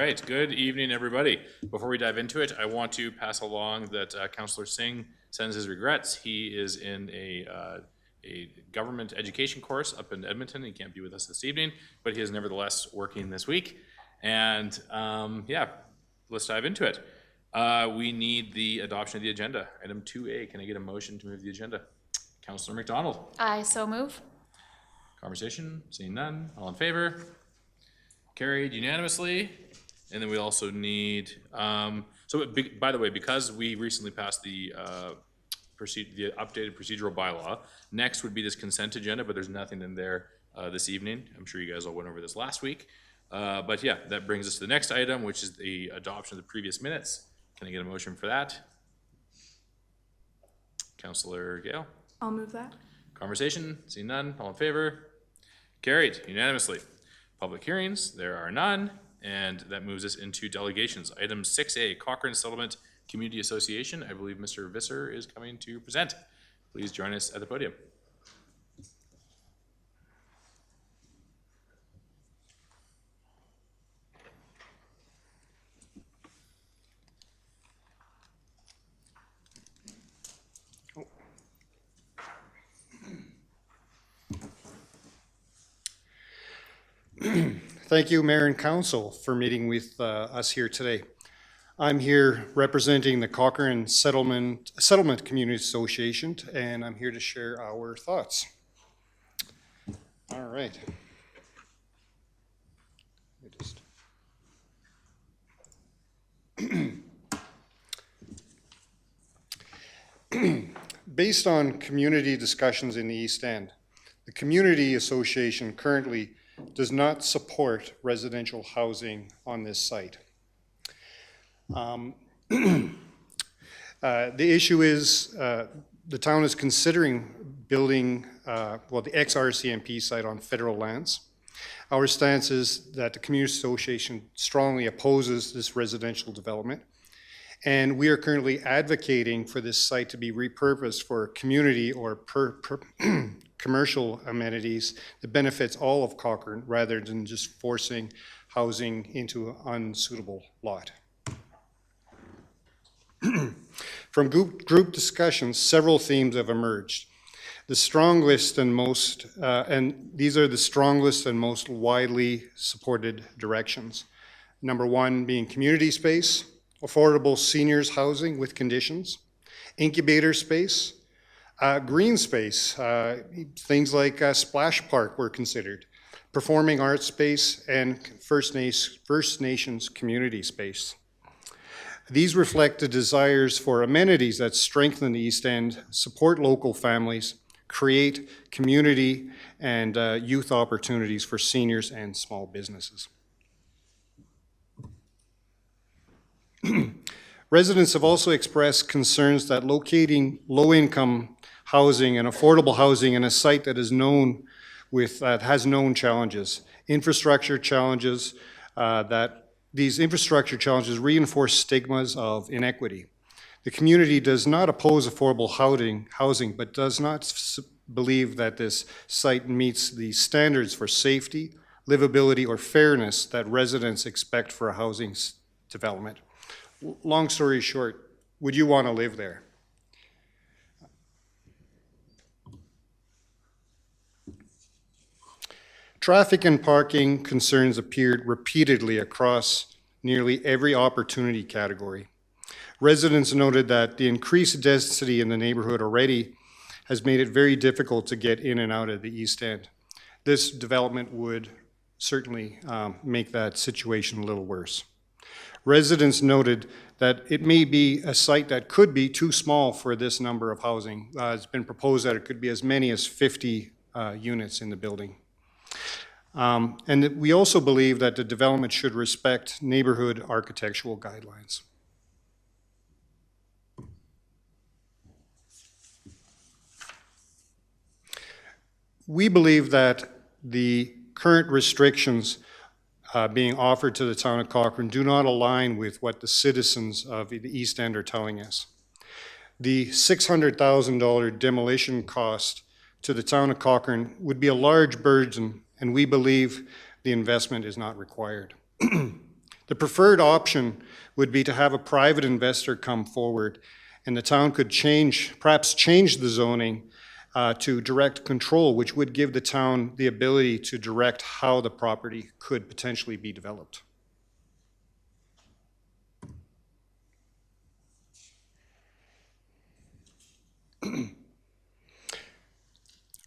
right, good evening, everybody. Before we dive into it, I want to pass along that Councillor Singh sends his regrets. He is in a government education course up in Edmonton. He can't be with us this evening, but he is nevertheless working this week. And yeah, let's dive into it. We need the adoption of the agenda. Item 2A, can I get a motion to move the agenda? Councillor McDonald. I so move. Conversation, seeing none, all in favor? Carried unanimously. And then we also need, by the way, because we recently passed the updated procedural bylaw, next would be this consent agenda, but there's nothing in there this evening. I'm sure you guys all went over this last week. But yeah, that brings us to the next item, which is the adoption of the previous minutes. Can I get a motion for that? Councillor Gale. I'll move that. Conversation, seeing none, all in favor? Carried unanimously. Public hearings, there are none, and that moves us into delegations. Item 6A, Cochrane Settlement Community Association. I believe Mr. Visser is coming to present. Please join us at the podium. Thank you, Mayor and Council, for meeting with us here today. I'm here representing the Cochrane Settlement Community Association, and I'm here to share our thoughts. All right. Based on community discussions in the East End, the Community Association currently does not support residential housing on this site. The issue is the town is considering building, the ex-RCMP site on federal lands. Our stance is that the Community Association strongly opposes this residential development, and we are currently advocating for this site to be repurposed for community or commercial amenities that benefits all of Cochrane rather than just forcing housing into an unsuitable lot. From group discussions, several themes have emerged. The strongest and most, and these are the strongest and most widely supported directions. Number one being community space, affordable seniors housing with conditions, incubator space, green space, things like a splash park were considered, performing arts space, and First Nations community space. These reflect the desires for amenities that strengthen the East End, support local families, create community and youth opportunities for seniors and small businesses. Residents have also expressed concerns that locating low-income housing and affordable housing in a site that is has known challenges, infrastructure challenges, that these infrastructure challenges reinforce stigmas of inequity. The community does not oppose affordable housing, but does not believe that this site meets the standards for safety, livability, or fairness that residents expect for a housing development. Long story short, would you want to live there? Traffic and parking concerns appeared repeatedly across nearly every opportunity category. Residents noted that the increased density in the neighborhood already has made it very difficult to get in and out of the East End. This development would certainly make that situation a little worse. Residents noted that it may be a site that could be too small for this number of housing. It's been proposed that it could be as many as 50 units in the building. And we also believe that the development should respect neighborhood architectural guidelines. We believe that the current restrictions being offered to the town of Cochrane do not align with what the citizens of the East End are telling us. The $600,000 demolition cost to the town of Cochrane would be a large burden, and we believe the investment is not required. The preferred option would be to have a private investor come forward, and the town could perhaps change the zoning to direct control, which would give the town the ability to direct how the property could potentially be developed.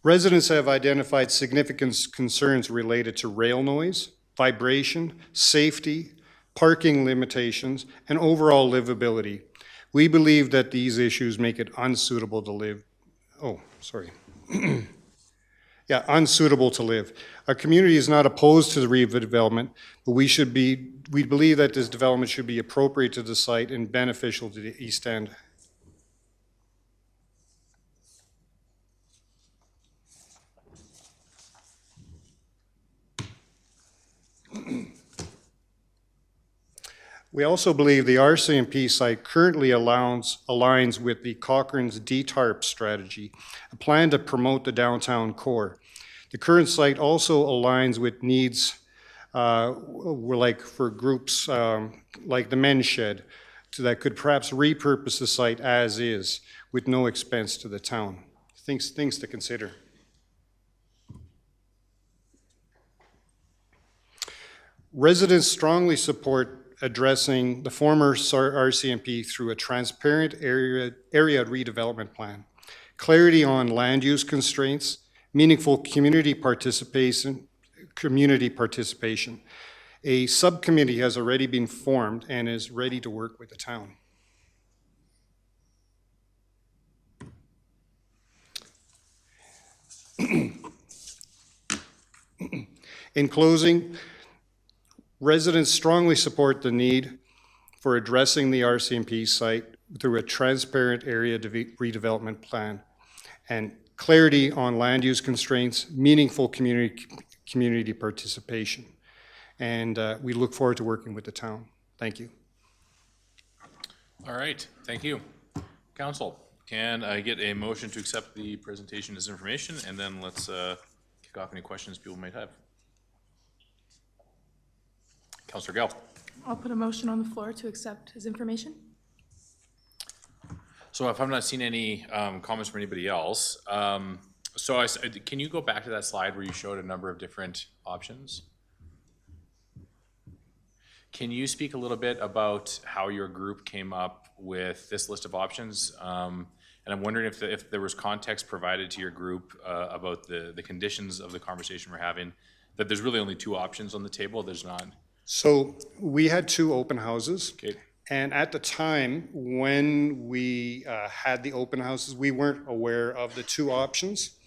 Residents have identified significant concerns related to rail noise, vibration, safety, parking limitations, and overall livability. We believe that these issues make it unsuitable to live. Unsuitable to live. Our community is not opposed to the redevelopment, but we believe that this development should be appropriate to the site and beneficial to the East End. We also believe the RCMP site currently aligns with the Cochrane's DTARP strategy, a plan to promote the downtown core. The current site also aligns with needs like for groups like the men's shed, that could perhaps repurpose the site as is with no expense to the town. Things to consider. Residents strongly support addressing the former RCMP through a transparent area redevelopment plan, clarity on land use constraints, meaningful community participation. A subcommittee has already been formed and is ready to work with the town. In closing, residents strongly support the need for addressing the RCMP site through a transparent area redevelopment plan and clarity on land use constraints, meaningful community participation. And we look forward to working with the town. Thank you. All right, thank you. Council, can I get a motion to accept the presentation as information, and then let's kick off any questions people might have. Councillor Gell. I'll put a motion on the floor to accept his information. So if I'm not seeing any comments from anybody else, can you go back to that slide where you showed a number of different options? Can you speak a little bit about how your group came up with this list of options? And I'm wondering if there was context provided to your group about the conditions of the conversation we're having, that there's really only two options on the table, there's not. So we had two open houses. Okay. And at the time when we had the open houses, we weren't aware of the two options.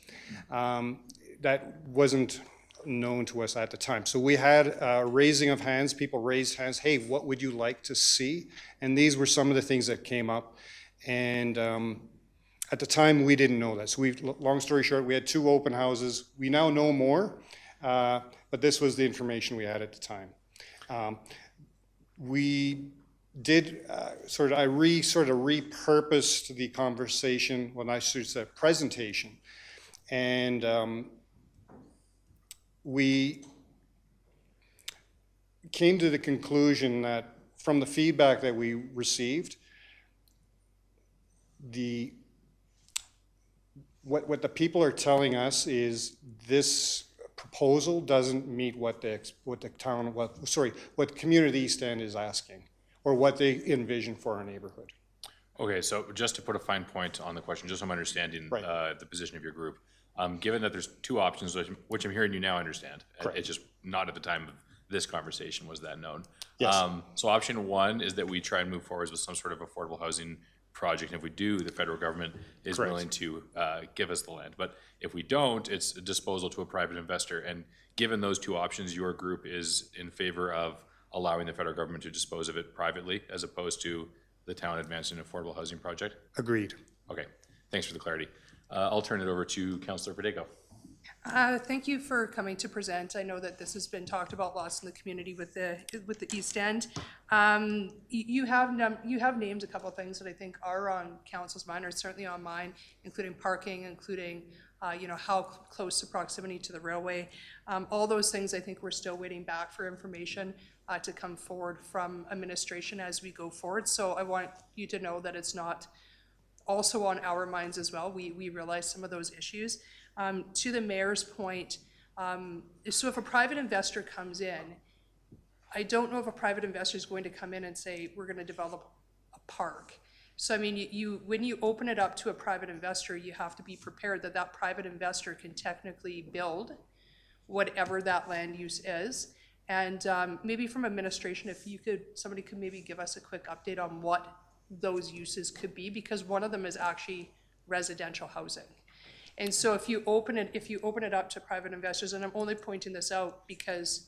That wasn't known to us at the time. So we had a raising of hands, people raised hands, hey, what would you like to see? And these were some of the things that came up. And at the time, we didn't know that. So long story short, we had two open houses. We now know more, but this was the information we had at the time. We did I repurposed the conversation when I said presentation, and we came to the conclusion that from the feedback that we received, what the people are telling us is this proposal doesn't meet what Community East End is asking, or what they envision for our neighborhood. Okay, so just to put a fine point on the question, just so I'm understanding Right. the position of your group, given that there's two options, which I'm hearing you now understand, Correct. it's just not at the time of this conversation was that known. Yes. So option one is that we try and move forward with some sort of affordable housing project. And if we do, the federal government is Correct. willing to give us the land. But if we don't, it's a disposal to a private investor. And given those two options, your group is in favor of allowing the federal government to dispose of it privately as opposed to the town advancing an affordable housing project? Agreed. Okay, thanks for the clarity. I'll turn it over to Councillor Patio. Thank you for coming to present. I know that this has been talked about lots in the community with the East End. You have named a couple of things that I think are on council's mind, or certainly on mine, including parking, including how close the proximity to the railway. All those things, I think we're still waiting back for information. to come forward from administration as we go forward. So I want you to know that it's not also on our minds as well. We realize some of those issues. To the mayor's point, so if a private investor comes in, I don't know if a private investor is going to come in and say, we're going to develop a park. So I mean, when you open it up to a private investor, you have to be prepared that that private investor can technically build whatever that land use is. And maybe from administration, if you could, somebody could maybe give us a quick update on what those uses could be, because one of them is actually residential housing. And so if you open it up to private investors, and I'm only pointing this out because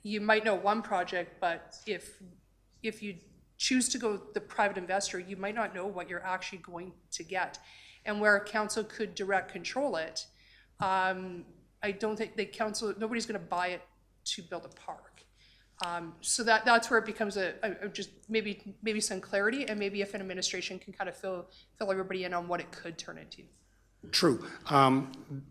you might know one project, but if you choose to go the private investor, you might not know what you're actually going to get. And where council could direct control it, I don't think the council, nobody's going to buy it to build a park. So that's where it becomes just maybe some clarity, and maybe if an administration can kind of fill everybody in on what it could turn into. True.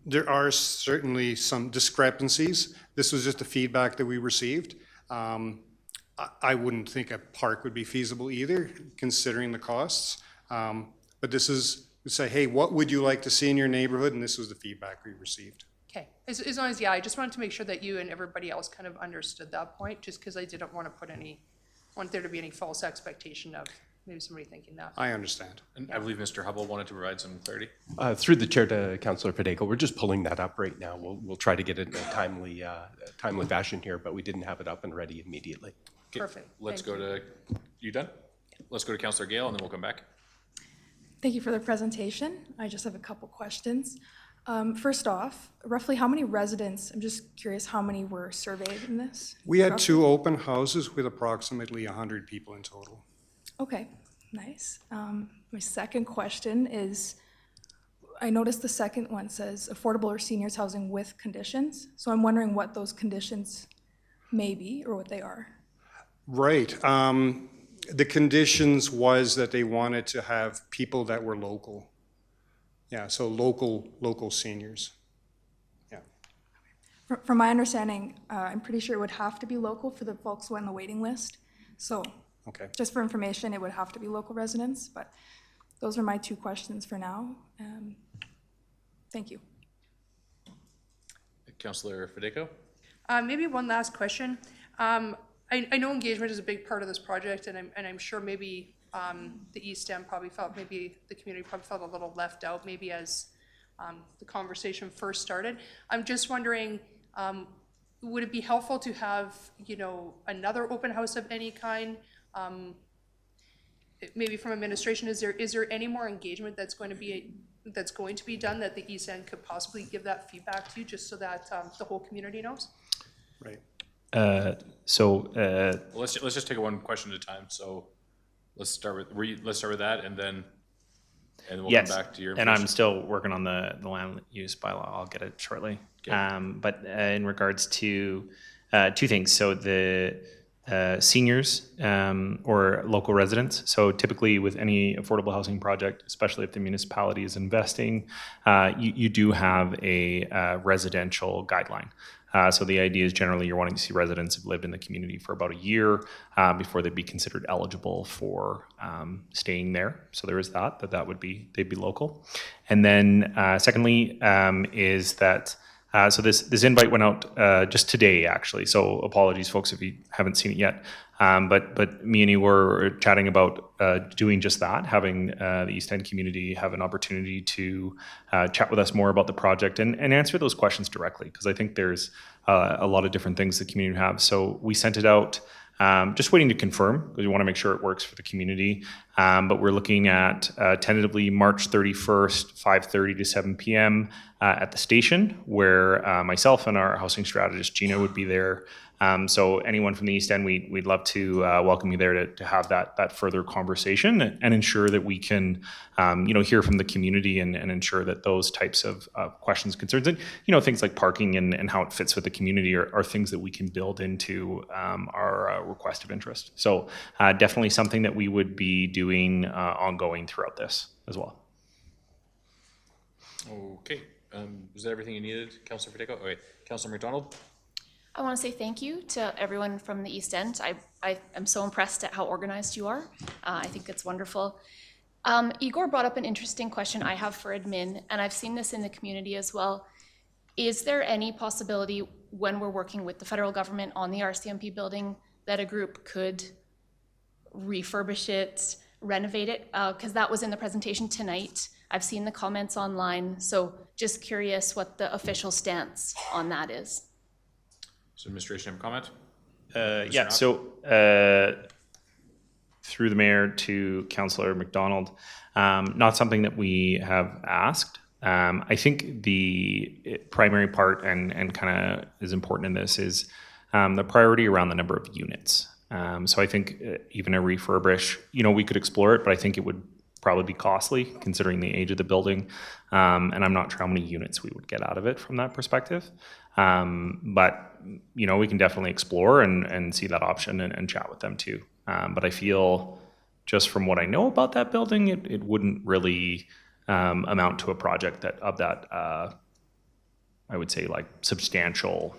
There are certainly some discrepancies. This was just the feedback that we received. I wouldn't think a park would be feasible either, considering the costs. But this is, say, hey, what would you like to see in your neighborhood? And this was the feedback we received. Okay, as long as, yeah, I just wanted to make sure that you and everybody else kind of understood that point, just because I didn't want to want there to be any false expectation of maybe somebody thinking that. I understand. And I believe Mr. Hubble wanted to provide some clarity. Through the chair to Councillor Patio, we're just pulling that up right now. We'll try to get it in a timely fashion here, but we didn't have it up and ready immediately. Okay, Perfect. Let's go to, you done? Let's go to Councillor Gale, and then we'll come back. Thank you for the presentation. I just have a couple questions. First off, roughly how many residents, I'm just curious how many were surveyed in this? We had 2 open houses with approximately 100 people in total. Okay, nice. My second question is, I noticed the second one says affordable or seniors housing with conditions. So I'm wondering what those conditions may be or what they are. Right. The conditions was that they wanted to have people that were local. Yeah, so local seniors. Yeah. From my understanding, I'm pretty sure it would have to be local for the folks who are on the waiting list. So Okay. just for information, it would have to be local residents, but those are my 2 questions for now. Thank you. Councillor Federico? Maybe one last question. I know engagement is a big part of this project, and I'm sure maybe the East End probably felt, maybe the community probably felt a little left out, maybe as the conversation first started. I'm just wondering, would it be helpful to have, another open house of any kind? Maybe from administration, is there any more engagement that's going to be done that the East End could possibly give that feedback to, just so that the whole community knows? Right. Well, let's just take it one question at a time. So let's start with that, and then we'll Yes, come back to your and I'm information. still working on the land use bylaw. I'll get it shortly. But in regards to 2 things, so the seniors or local residents. So typically with any affordable housing project, especially if the municipality is investing, you do have a residential guideline. So the idea is generally you're wanting to see residents who've lived in the community for about a year before they'd be considered eligible for staying there. So there is that they'd be local. And then secondly is that so this invite went out just today, actually. So apologies, folks, if you haven't seen it yet. But me and you were chatting about doing just that, having the East End community have an opportunity to chat with us more about the project and answer those questions directly, because I think there's a lot of different things the community have. So we sent it out. Just waiting to confirm, because we want to make sure it works for the community. But we're looking at tentatively March 31st, 5:30 to 7 p.m. At the station, where myself and our housing strategist, Gina, would be there. So anyone from the East End, we'd love to welcome you there to have that further conversation and ensure that we can, hear from the community and ensure that those types of questions, concerns, and, things like parking and how it fits with the community are things that we can build into our request of interest. So definitely something that we would be doing ongoing throughout this as well. Okay. Was that everything you needed, Councillor Federico? Okay. Councillor McDonald? I want to say thank you to everyone from the East End. I am so impressed at how organized you are. I think it's wonderful. Igor brought up an interesting question I have for admin, and I've seen this in the community as well. Is there any possibility when we're working with the federal government on the RCMP building that a group could refurbish it, renovate it? Because that was in the presentation tonight. I've seen the comments online, so just curious what the official stance on that is. So administration have a comment? Yeah, Knott? so through the mayor to Councillor McDonald, not something that we have asked. I think the primary part and kind of is important in this is the priority around the number of units. So I think even a refurbish, we could explore it, but I think it would probably be costly considering the age of the building. And I'm not sure how many units we would get out of it from that perspective. But, we can definitely explore and see that option and chat with them too. But I feel just from what I know about that building, it wouldn't really amount to a project I would say like substantial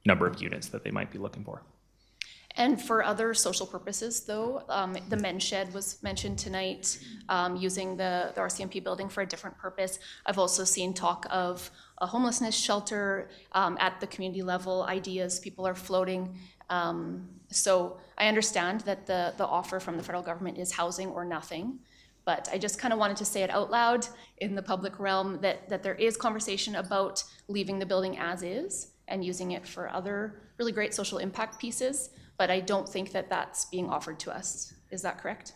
number of units that they might be looking for. And for other social purposes, though, the men's shed was mentioned tonight, using the RCMP building for a different purpose. I've also seen talk of a homelessness shelter at the community level, ideas people are floating. So I understand that the offer from the federal government is housing or nothing, but I just kind of wanted to say it out loud in the public realm that there is conversation about leaving the building as is and using it for other really great social impact pieces. But I don't think that that's being offered to us. Is that correct?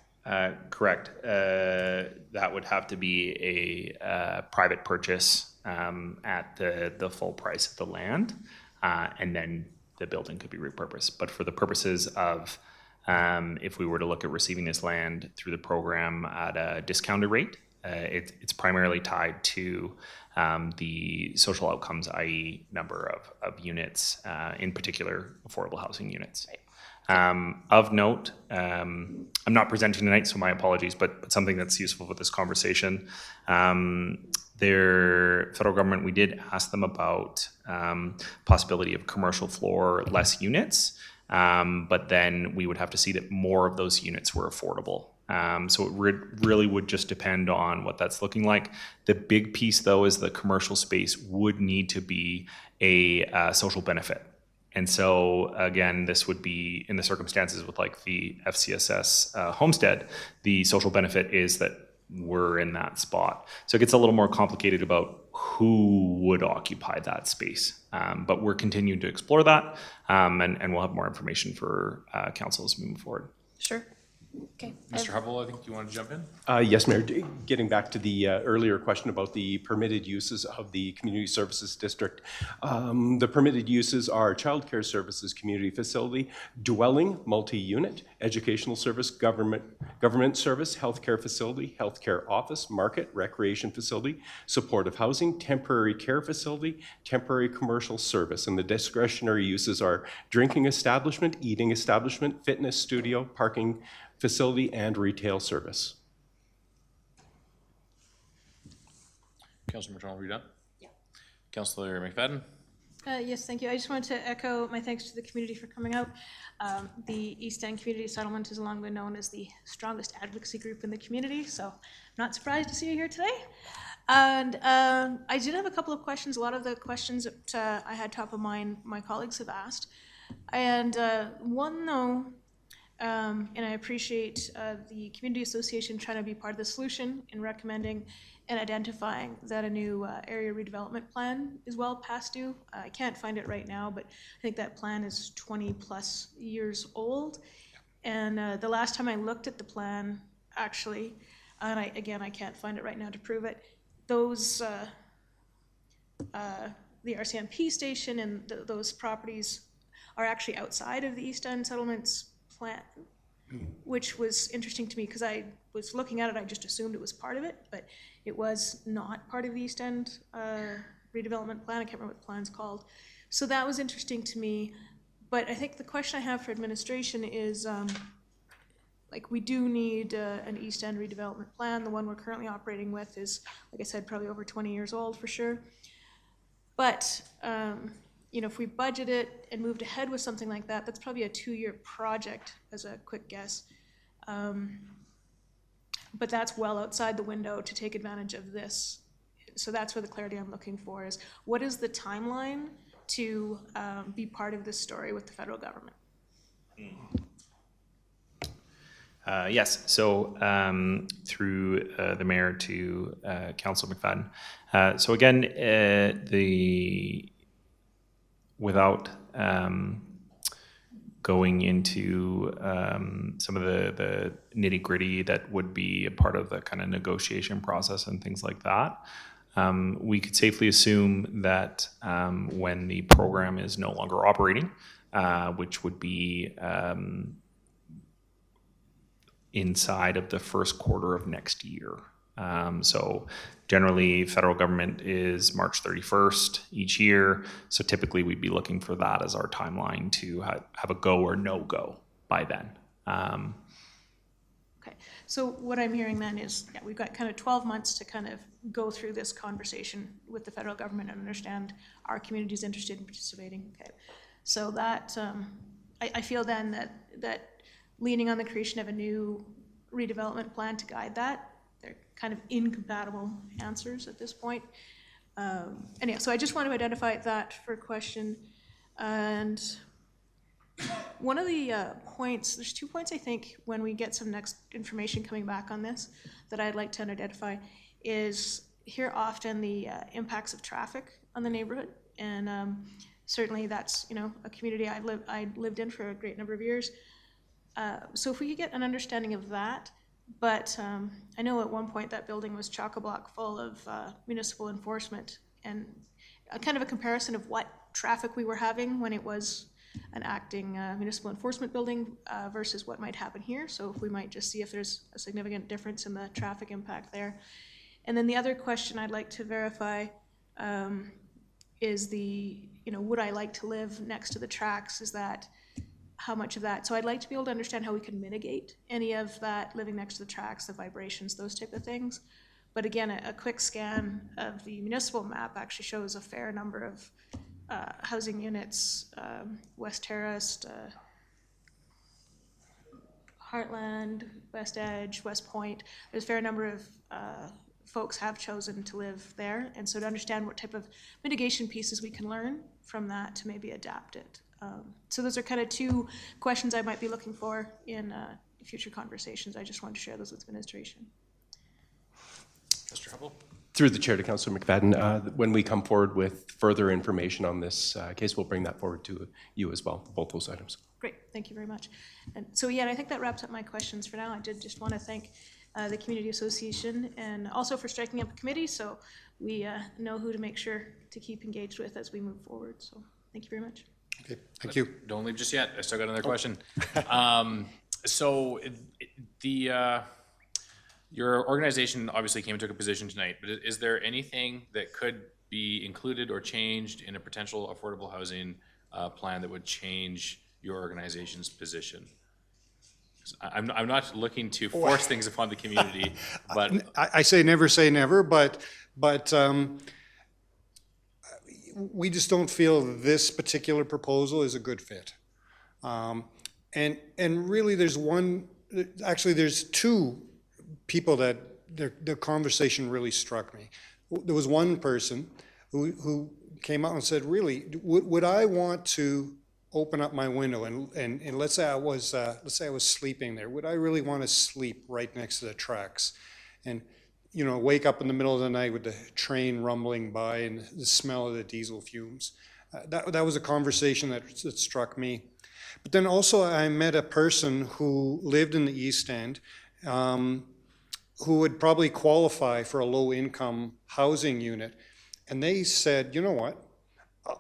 Correct. That would have to be a private purchase at the full price of the land, and then the building could be repurposed. But for the purposes of if we were to look at receiving this land through the program at a discounted rate, it's primarily tied to the social outcomes, i.e. number of units, in particular affordable housing units. Right. Of note, I'm not presenting tonight, so my apologies, but something that's useful with this conversation. Their federal government, we did ask them about possibility of commercial floor, less units, but then we would have to see that more of those units were affordable. So it really would just depend on what that's looking like. The big piece, though, is the commercial space would need to be a social benefit. And so, again, this would be in the circumstances with like the FCSS homestead, the social benefit is that we're in that spot. So it gets a little more complicated about who would occupy that space. But we're continuing to explore that, and we'll have more information for councils moving forward. Sure. Okay. Mr. Hubble, I think you want to jump in? Yes, Mayor. Getting back to the earlier question about the permitted uses of the Community Services District. The permitted uses are childcare services, community facility, dwelling, multi-unit, educational service, government service, healthcare facility, healthcare office, market, recreation facility, supportive housing, temporary care facility, temporary commercial service. And the discretionary uses are drinking establishment, eating establishment, fitness studio, parking facility, and retail service. Councillor McDonald, are you done? Yeah. Councillor McFadden? Yes, thank you. I just wanted to echo my thanks to the community for coming out. The East End Community Settlement has long been known as the strongest advocacy group in the community, so I'm not surprised to see you here today. And I did have a couple of questions. A lot of the questions that I had top of mind, my colleagues have asked. And one, though, and I appreciate the Community Association trying to be part of the solution in recommending and identifying that a new area redevelopment plan is well past due. I can't find it right now, but I think that plan is 20 plus years old. And the last time I looked at the plan, actually, and I can't find it right now to prove it, those, the RCMP station and those properties are actually outside of the East End Settlements plan, which was interesting to me because I was looking at it, I just assumed it was part of it, but it was not part of the East End redevelopment plan. I can't remember what the plan's called. So that was interesting to me. But I think the question I have for administration is, like, we do need an East End redevelopment plan. The one we're currently operating with is, like I said, probably over 20 years old for sure. But you know, if we budget it and moved ahead with something like that, that's probably a 2-year project as a quick guess. But that's well outside the window to take advantage of this. So that's where the clarity I'm looking for is, what is the timeline to be part of this story with the federal government? Yes, so through the mayor to Councillor McFadden. So again, without going into some of the nitty gritty that would be a part of the kind of negotiation process and things like that, we could safely assume that when the program is no longer operating, which would be inside of the first quarter of next year. So generally, federal government is March 31st each year. So typically, we'd be looking for that as our timeline to have a go or no go by then. Okay, so what I'm hearing then is, yeah, we've got kind of 12 months to kind of go through this conversation with the federal government and understand our community is interested in participating. Okay, so that I feel then that leaning on the creation of a new redevelopment plan to guide that, they're kind of incompatible answers at this point. Anyhow, so I just want to identify that for a question. And one of the points, there's 2 points I think when we get some next information coming back on this that I'd like to identify is hear often the impacts of traffic on the neighborhood. And certainly that's, you know, a community I lived in for a great number of years. So if we could get an understanding of that, but I know at one point that building was chock-a-block full of municipal enforcement, and a kind of a comparison of what traffic we were having when it was an acting municipal enforcement building versus what might happen here. So if we might just see if there's a significant difference in the traffic impact there. And then the other question I'd like to verify is would I like to live next to the tracks? Is that how much of that? So I'd like to be able to understand how we can mitigate any of that living next to the tracks, the vibrations, those type of things. But again, a quick scan of the municipal map actually shows a fair number of housing units, West Terrace, Heartland, West Edge, West Point. There's a fair number of folks have chosen to live there. And so to understand what type of mitigation pieces we can learn from that to maybe adapt it. So those are kind of 2 questions I might be looking for in future conversations. I just wanted to share those with administration. Mr. Hubble? Through the chair to Councillor McFadden, when we come forward with further information on this case, we'll bring that forward to you as well, both those items. Great, thank you very much. And so yeah, I think that wraps up my questions for now. I did just want to thank the Community Association and also for striking up a committee, so we know who to make sure to keep engaged with as we move forward. So thank you very much. Okay, thank you. Don't leave just yet. I still got another question. So your organization obviously came and took a position tonight, but is there anything that could be included or changed in a potential affordable housing plan that would change your organization's position? I'm not looking to force things upon the community, but I say never, but we just don't feel this particular proposal is a good fit. And really there's there's 2 people that the conversation really struck me. There was one person who came out and said, really, would I want to open up my window and let's say I was sleeping there, would I really want to sleep right next to the tracks and wake up in the middle of the night with the train rumbling by and the smell of the diesel fumes? That was a conversation that struck me. But then also I met a person who lived in the East End who would probably qualify for a low-income housing unit. And they said, you know what,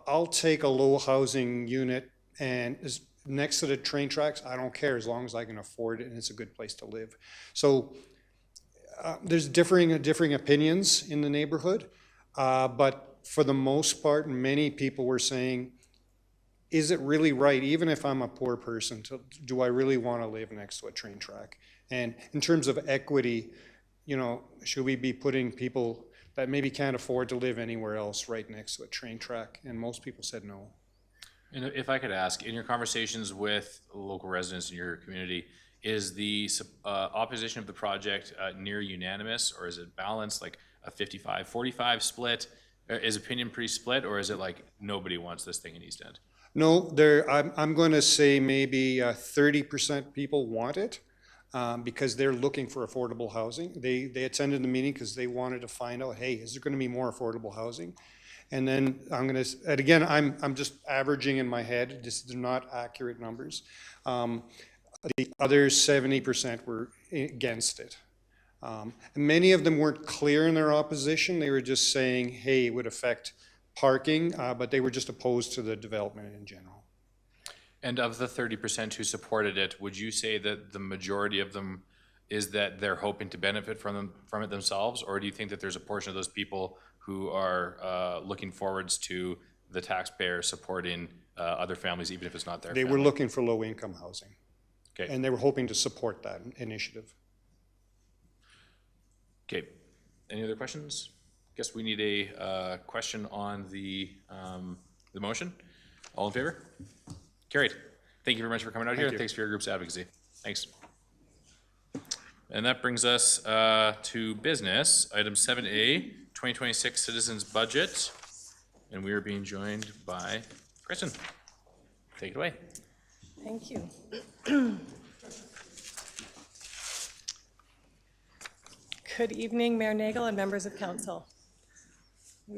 I'll take a low housing unit and next to the train tracks, I don't care as long as I can afford it and it's a good place to live. So there's differing opinions in the neighborhood, but for the most part, many people were saying, is it really right, even if I'm a poor person, do I really want to live next to a train track? And in terms of equity, should we be putting people that maybe can't afford to live anywhere else right next to a train track? And most people said no. And if I could ask, in your conversations with local residents in your community, is the opposition of the project near unanimous, or is it balanced, like a 55-45 split? Is opinion pretty split, or is it like nobody wants this thing in East End? No, I'm going to say maybe 30% people want it because they're looking for affordable housing. They attended the meeting because they wanted to find out, hey, is there going to be more affordable housing? And then and again, I'm just averaging in my head. They're not accurate numbers. The other 70% were against it. And many of them weren't clear in their opposition. They were just saying, hey, it would affect parking, but they were just opposed to the development in general. And of the 30% who supported it, would you say that the majority of them is that they're hoping to benefit from it themselves, or do you think that there's a portion of those people who are looking forwards to the taxpayer supporting other families, even if it's not their They family? were looking for low-income housing, Okay. and they were hoping to support that initiative. Okay. Any other questions? Guess we need a question on the motion. All in favor? Carried. Thank you very much for coming out here. Thanks for your group's advocacy. Thanks. And that brings us to business. Item 7A, 2026 Citizens Budget. And we are being joined by Kristen. Take it away. Thank you. Good evening, Mayor Nagel and members of council.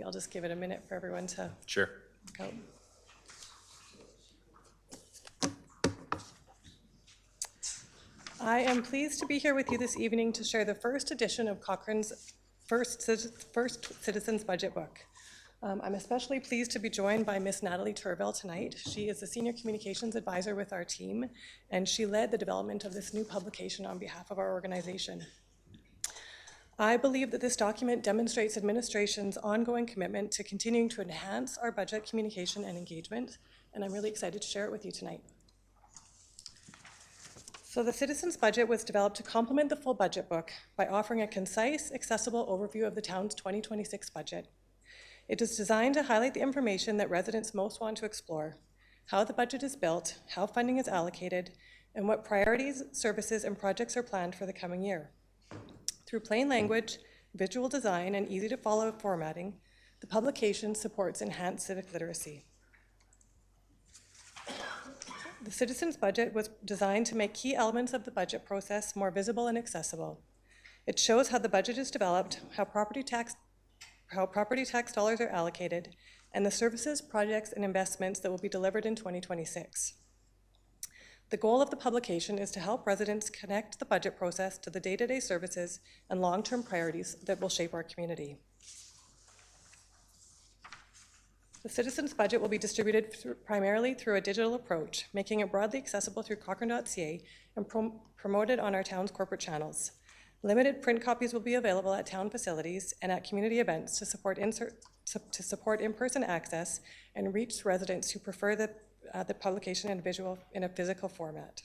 I'll just give it a minute for everyone to Sure. go. I am pleased to be here with you this evening to share the first edition of Cochrane's first Citizens Budget Book. I'm especially pleased to be joined by Miss Natalie Turville tonight. She is the Senior Communications Advisor with our team, and she led the development of this new publication on behalf of our organization. I believe that this document demonstrates administration's ongoing commitment to continuing to enhance our budget communication and engagement, and I'm really excited to share it with you tonight. So the Citizens Budget was developed to complement the full budget book by offering a concise, accessible overview of the town's 2026 budget. It is designed to highlight the information that residents most want to explore, how the budget is built, how funding is allocated, and what priorities, services, and projects are planned for the coming year. Through plain language, visual design, and easy-to-follow formatting, the publication supports enhanced civic literacy. The Citizens Budget was designed to make key elements of the budget process more visible and accessible. It shows how the budget is developed, how property tax dollars are allocated, and the services, projects, and investments that will be delivered in 2026. The goal of the publication is to help residents connect the budget process to the day-to-day services and long-term priorities that will shape our community. The Citizens Budget will be distributed primarily through a digital approach, making it broadly accessible through Cochrane.ca and promoted on our town's corporate channels. Limited print copies will be available at town facilities and at community events to support in-person access and reach residents who prefer the publication in a physical format.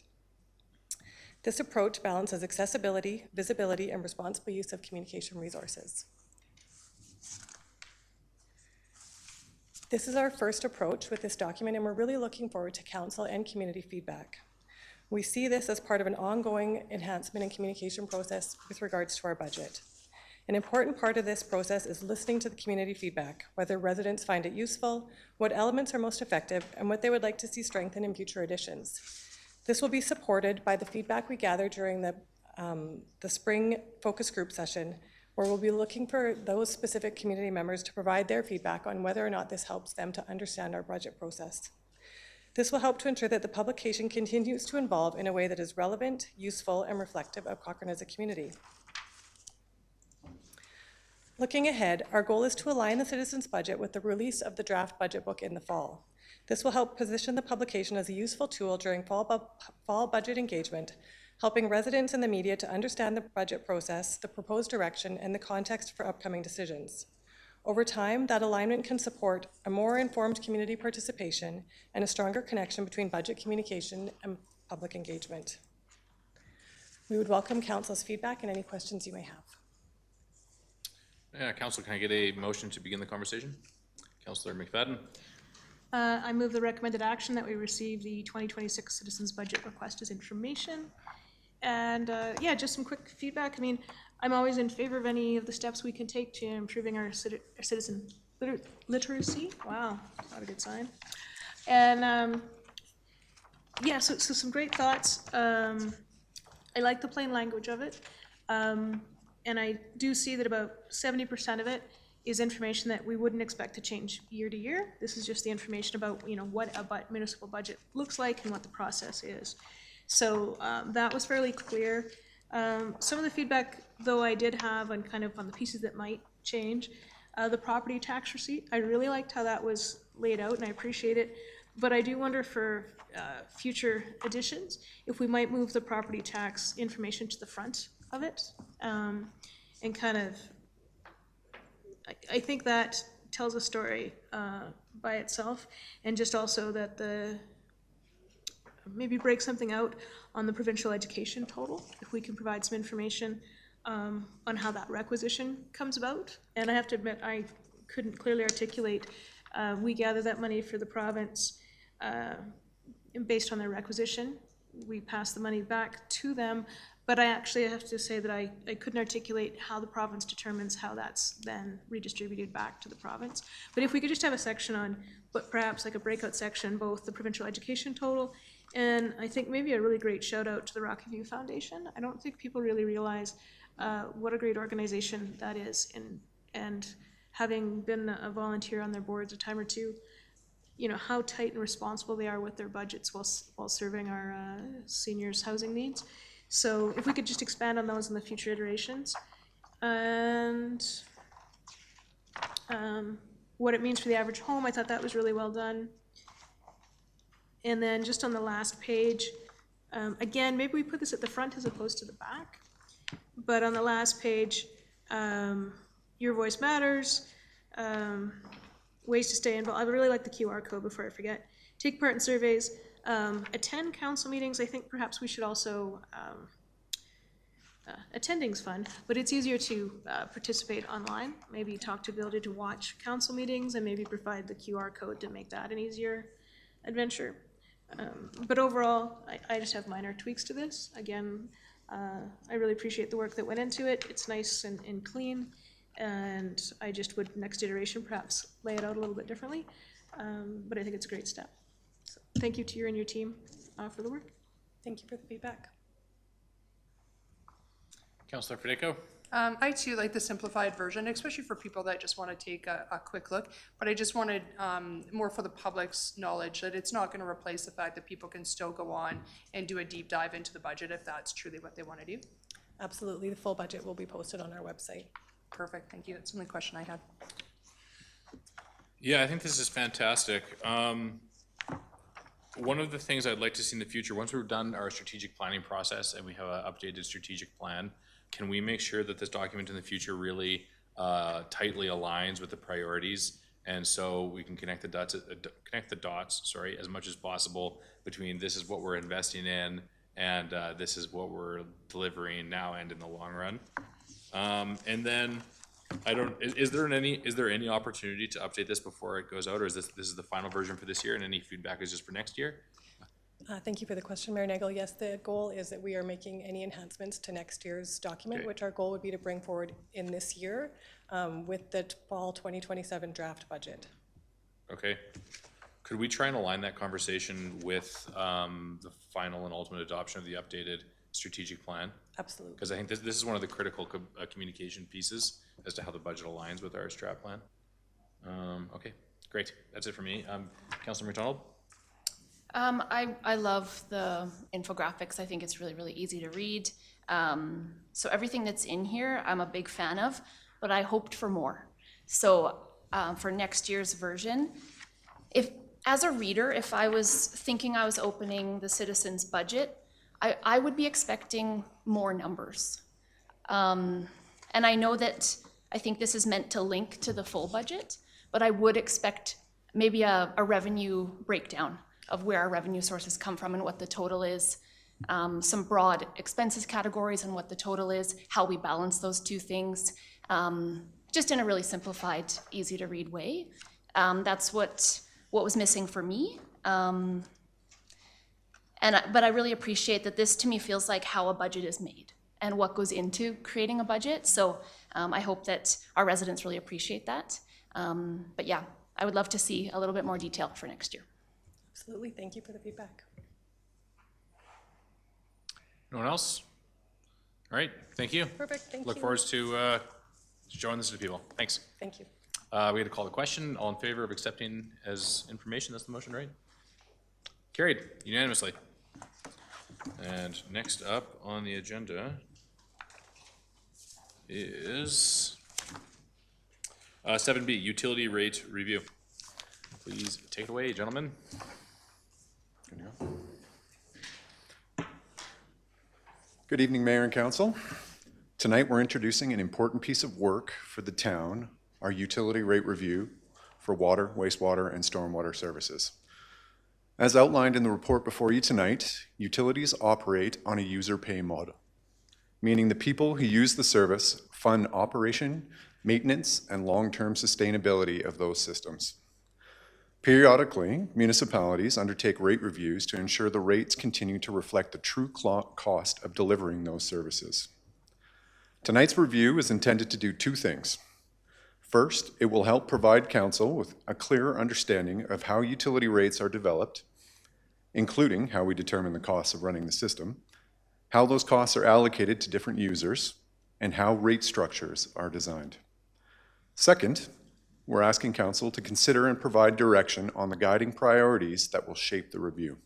This approach balances accessibility, visibility, and responsible use of communication resources. This is our first approach with this document, and we're really looking forward to council and community feedback. We see this as part of an ongoing enhancement and communication process with regards to our budget. An important part of this process is listening to the community feedback, whether residents find it useful, what elements are most effective, and what they would like to see strengthened in future editions. This will be supported by the feedback we gather during the spring focus group session, where we'll be looking for those specific community members to provide their feedback on whether or not this helps them to understand our budget process. This will help to ensure that the publication continues to evolve in a way that is relevant, useful, and reflective of Cochrane as a community. Looking ahead, our goal is to align the Citizens Budget with the release of the draft budget book in the fall. This will help position the publication as a useful tool during fall budget engagement, helping residents and the media to understand the budget process, the proposed direction, and the context for upcoming decisions. Over time, that alignment can support a more informed community participation and a stronger connection between budget communication and public engagement. We would welcome council's feedback and any questions you may have. Yeah, council, can I get a motion to begin the conversation? Councillor McFadden. I move the recommended action that we receive the 2026 citizens budget request as information. And yeah, just some quick feedback. I mean, I'm always in favor of any of the steps we can take to improving our citizen literacy. Wow, not a good sign. And yeah, so some great thoughts. I like the plain language of it. And I do see that about 70% of it is information that we wouldn't expect to change year to year. This is just the information about, what a municipal budget looks like and what the process is. So that was fairly clear. Some of the feedback, though, I did have on on the pieces that might change. The property tax receipt, I really liked how that was laid out, and I appreciate it. But I do wonder for future additions, if we might move the property tax information to the front of it, and I think that tells a story by itself, and just also that maybe break something out on the provincial education total, if we can provide some information on how that requisition comes about. And I have to admit, I couldn't clearly articulate, we gather that money for the province based on their requisition. We pass the money back to them, but I actually have to say that I couldn't articulate how the province determines how that's then redistributed back to the province. But if we could just have a section on, but perhaps like a breakout section, both the provincial education total, and I think maybe a really great shout out to the Rocky View Foundation. I don't think people really realize what a great organization that is, and having been a volunteer on their boards a time or two, how tight and responsible they are with their budgets while serving our seniors' housing needs. So if we could just expand on those in the future iterations. And what it means for the average home, I thought that was really well done. And then just on the last page, again, maybe we put this at the front as opposed to the back. But on the last page, your voice matters, ways to stay involved. I really like the QR code before I forget. Take part in surveys, attend council meetings. I think perhaps we should also, attending's fun, but it's easier to participate online. Maybe talk to the ability to watch council meetings and maybe provide the QR code to make that an easier adventure. But overall, I just have minor tweaks to this. Again, I really appreciate the work that went into it. It's nice and clean, and I just would, next iteration, perhaps lay it out a little bit differently. But I think it's a great step. So thank you to you and your team for the work. Thank you for the feedback. Councillor Patio? I too like the simplified version, especially for people that just want to take a quick look. But I just wanted more for the public's knowledge that it's not going to replace the fact that people can still go on and do a deep dive into the budget if that's truly what they want to do. Absolutely. The full budget will be posted on our website. Perfect. Thank you. That's the only question I had. Yeah, I think this is fantastic. One of the things I'd like to see in the future, once we've done our strategic planning process and we have an updated strategic plan, can we make sure that this document in the future really tightly aligns with the priorities, and so we can connect the dots, as much as possible between this is what we're investing in and this is what we're delivering now and in the long run. And then is there any opportunity to update this before it goes out, or is this is the final version for this year and any feedback is just for next year? Thank you for the question, Mayor Nagel. Yes, the goal is that we are making any enhancements to next year's document, which our goal would be to bring forward in this year with the fall 2027 draft budget. Okay. Could we try and align that conversation with the final and ultimate adoption of the updated strategic plan? Absolutely. Because I think this is one of the critical communication pieces as to how the budget aligns with our strat plan. Okay, great. That's it for me. Councillor McDonald? I love the infographics. I think it's really, really easy to read. So everything that's in here, I'm a big fan of, but I hoped for more. So for next year's version, as a reader, if I was thinking I was opening the citizens' budget, I would be expecting more numbers. And I know that I think this is meant to link to the full budget, but I would expect maybe a revenue breakdown of where our revenue sources come from and what the total is, some broad expenses categories and what the total is, how we balance those two things, just in a really simplified, easy to read way. That's what what was missing for me. But I really appreciate that this to me feels like how a budget is made and what goes into creating a budget. So I hope that our residents really appreciate that. But yeah, I would love to see a little bit more detail for next year. Absolutely, thank you for the feedback. No one else? All right, thank you. Perfect, thank you. Look forward to showing this to people. Thanks. Thank you. We had to call the question. All in favor of accepting as information? That's the motion, right? Carried unanimously. And next up on the agenda is 7B, utility rate review. Please take it away, gentlemen. Good evening, Mayor and Council. Tonight, we're introducing an important piece of work for the town, our utility rate review for water, wastewater, and stormwater services. As outlined in the report before you tonight, utilities operate on a user pay model, meaning the people who use the service fund operation, maintenance, and long-term sustainability of those systems. Periodically, municipalities undertake rate reviews to ensure the rates continue to reflect the true cost of delivering those services. Tonight's review is intended to do two things. First, it will help provide council with a clearer understanding of how utility rates are developed, including how we determine the costs of running the system, how those costs are allocated to different users, and how rate structures are designed. Second, we're asking council to consider and provide direction on the guiding priorities that will shape the review.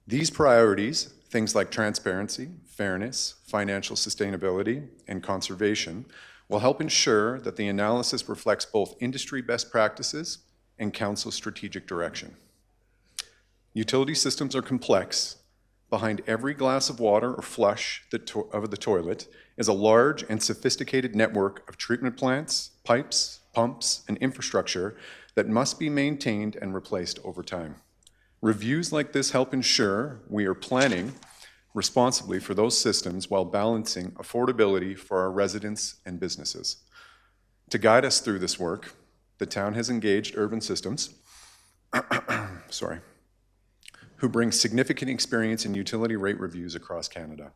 These priorities, things like transparency, fairness, financial sustainability, and conservation, will help ensure that the analysis reflects both industry best practices and council strategic direction. Utility systems are complex. Behind every glass of water or flush of the toilet is a large and sophisticated network of treatment plants, pipes, pumps, and infrastructure that must be maintained and replaced over time. Reviews like this help ensure we are planning responsibly for those systems while balancing affordability for our residents and businesses. To guide us through this work, the town has engaged Urban Systems, who bring significant experience in utility rate reviews across Canada.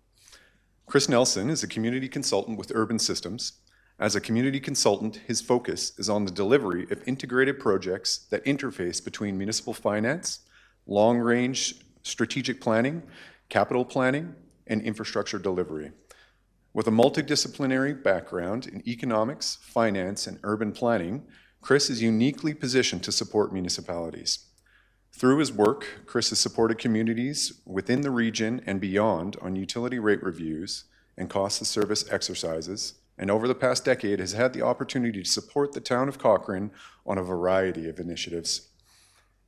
Chris Nelson is a community consultant with Urban Systems. As a community consultant, his focus is on the delivery of integrated projects that interface between municipal finance, long-range strategic planning, capital planning, and infrastructure delivery. With a multidisciplinary background in economics, finance, and urban planning, Chris is uniquely positioned to support municipalities. Through his work, Chris has supported communities within the region and beyond on utility rate reviews and cost of service exercises, and over the past decade has had the opportunity to support the town of Cochrane on a variety of initiatives.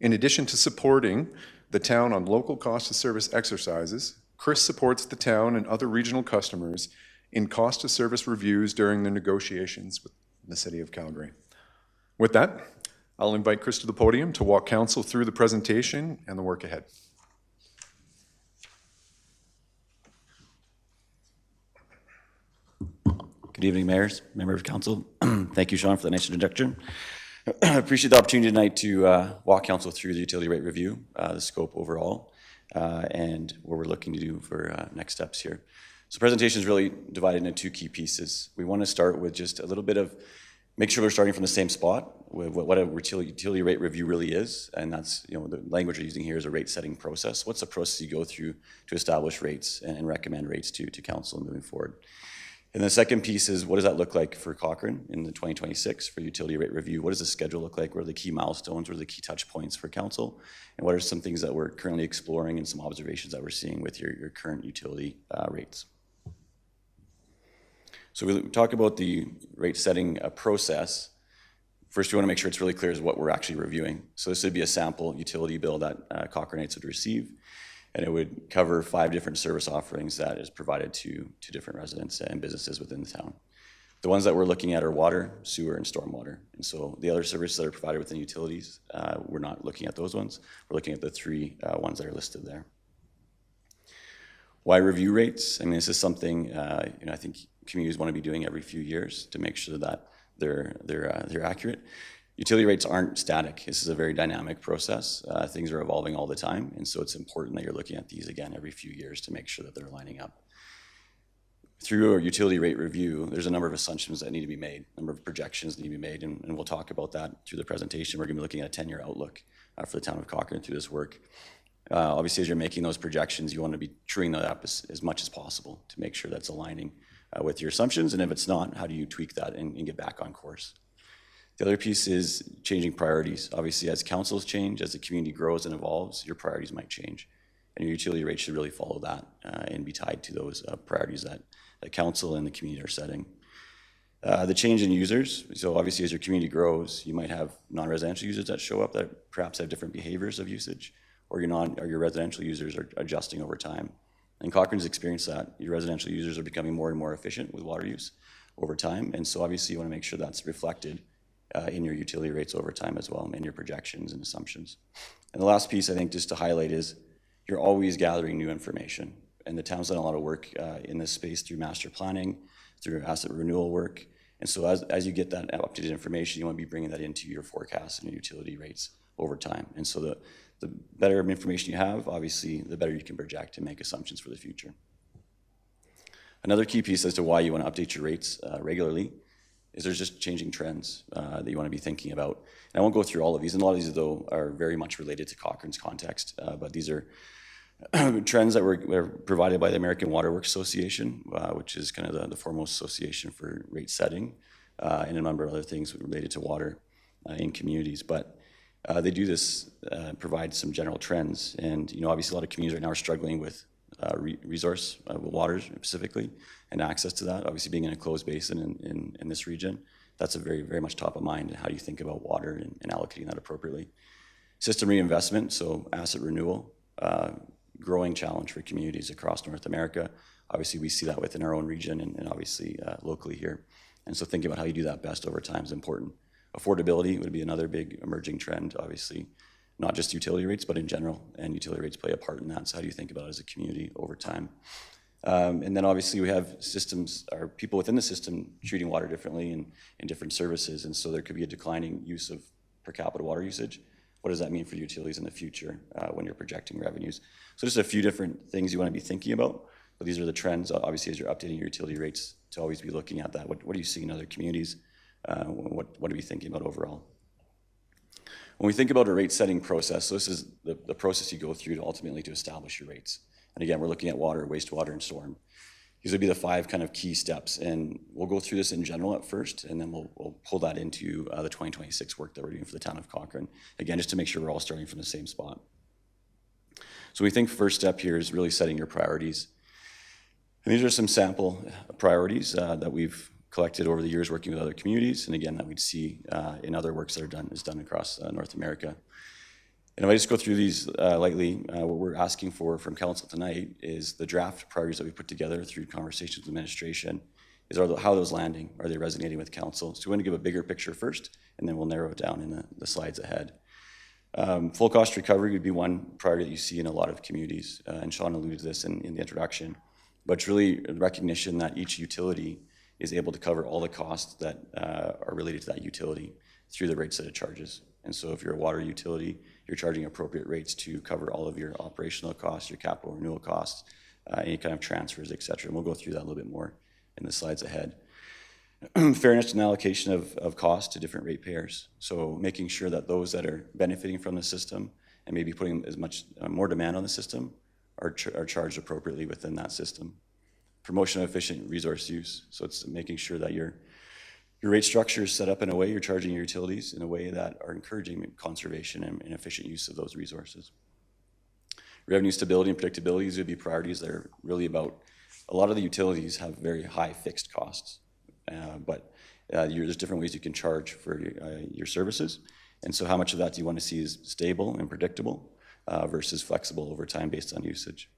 In addition to supporting the town on local cost of service exercises, Chris supports the town and other regional customers in cost of service reviews during the negotiations with the City of Calgary. With that, I'll invite Chris to the podium to walk council through the presentation and the work ahead. Good evening, mayors, member of council. Thank you, Sean, for the nice introduction. I appreciate the opportunity tonight to walk council through the utility rate review, the scope overall, and what we're looking to do for next steps here. So the presentation is really divided into two key pieces. We want to start with just a little bit of, make sure we're starting from the same spot with what a utility rate review really is, and that's, the language we're using here is a rate setting process. What's the process you go through to establish rates and recommend rates to council moving forward? And the second piece is, what does that look like for Cochrane in the 2026 for utility rate review? What does the schedule look like? What are the key milestones? What are the key touch points for council? And what are some things that we're currently exploring and some observations that we're seeing with your current utility rates? So we talk about the rate setting process. First, we want to make sure it's really clear as what we're actually reviewing. So this would be a sample utility bill that Cochrane would receive, and it would cover 5 different service offerings that is provided to different residents and businesses within the town. The ones that we're looking at are water, sewer, and stormwater. And so the other services that are provided within utilities, we're not looking at those ones. We're looking at the 3 ones that are listed there. Why review rates? I mean, this is something I think communities want to be doing every few years to make sure that they're accurate. Utility rates aren't static. This is a very dynamic process. Things are evolving all the time, and so it's important that you're looking at these again every few years to make sure that they're lining up. Through our utility rate review, there's a number of assumptions that need to be made, a number of projections that need to be made, and we'll talk about that through the presentation. We're going to be looking at a 10-year outlook for the town of Cochrane through this work. Obviously, as you're making those projections, you want to be truing that up as much as possible to make sure that's aligning with your assumptions, and if it's not, how do you tweak that and get back on course? The other piece is changing priorities. Obviously, as councils change, as the community grows and evolves, your priorities might change. And your utility rate should really follow that and be tied to those priorities that the council and the community are setting. The change in users, so obviously as your community grows, you might have non-residential users that show up that perhaps have different behaviors of usage, or your residential users are adjusting over time. And Cochrane's experienced that. Your residential users are becoming more and more efficient with water use over time, and so obviously you want to make sure that's reflected in your utility rates over time as well, and your projections and assumptions. And the last piece I think just to highlight is you're always gathering new information, and the town's done a lot of work in this space through master planning, through asset renewal work, and so as you get that updated information, you want to be bringing that into your forecasts and your utility rates over time. And so the better information you have, obviously, the better you can project and make assumptions for the future. Another key piece as to why you want to update your rates regularly is there's just changing trends that you want to be thinking about. And I won't go through all of these, and a lot of these, though, are very much related to Cochrane's context, but these are trends that were provided by the American Water Works Association, which is kind of the foremost association for rate setting, and a number of other things related to water in communities. But they do this, provide some general trends, and obviously a lot of communities right now are struggling with resource, water specifically, and access to that. Obviously being in a closed basin in this region, that's a very, very much top of mind, and how do you think about water and allocating that appropriately. System reinvestment, so asset renewal, growing challenge for communities across North America. Obviously we see that within our own region and obviously locally here. And so thinking about how you do that best over time is important. Affordability would be another big emerging trend, obviously, not just utility rates, but in general, and utility rates play a part in that. So how do you think about it as a community over time? And then obviously we have systems, or people within the system treating water differently in different services, and so there could be a declining use of per capita water usage. What does that mean for utilities in the future when you're projecting revenues? So just a few different things you want to be thinking about, but these are the trends, obviously, as you're updating your utility rates, to always be looking at that. What are you seeing in other communities? What are we thinking about overall? When we think about a rate setting process, so this is the process you go through to ultimately to establish your rates. And again, we're looking at water, wastewater, and storm. These would be the 5 kind of key steps, and we'll go through this in general at first, and then we'll pull that into the 2026 work that we're doing for the town of Cochrane. Again, just to make sure we're all starting from the same spot. So we think first step here is really setting your priorities. And these are some sample priorities that we've collected over the years working with other communities, and again, that we'd see in other works that is done across North America. And if I just go through these lightly, what we're asking for from council tonight is the draft priorities that we put together through conversations with administration, how are those landing? Are they resonating with council? So we want to give a bigger picture first, and then we'll narrow it down in the slides ahead. Full cost recovery would be one priority that you see in a lot of communities, and Sean alluded to this in the introduction, but it's really a recognition that each utility is able to cover all the costs that are related to that utility through the rates that it charges. And so if you're a water utility, you're charging appropriate rates to cover all of your operational costs, your capital renewal costs, any kind of transfers, et cetera. And we'll go through that a little bit more in the slides ahead. Fairness and allocation of cost to different ratepayers. So making sure that those that are benefiting from the system and maybe putting as much more demand on the system are charged appropriately within that system. Promotion of efficient resource use. So it's making sure that your rate structure is set up in a way, you're charging your utilities in a way that are encouraging conservation and efficient use of those resources. Revenue stability and predictability, these would be priorities that are really about, a lot of the utilities have very high fixed costs, but there's different ways you can charge for your services. And so how much of that do you want to see is stable and predictable versus flexible over time based on usage?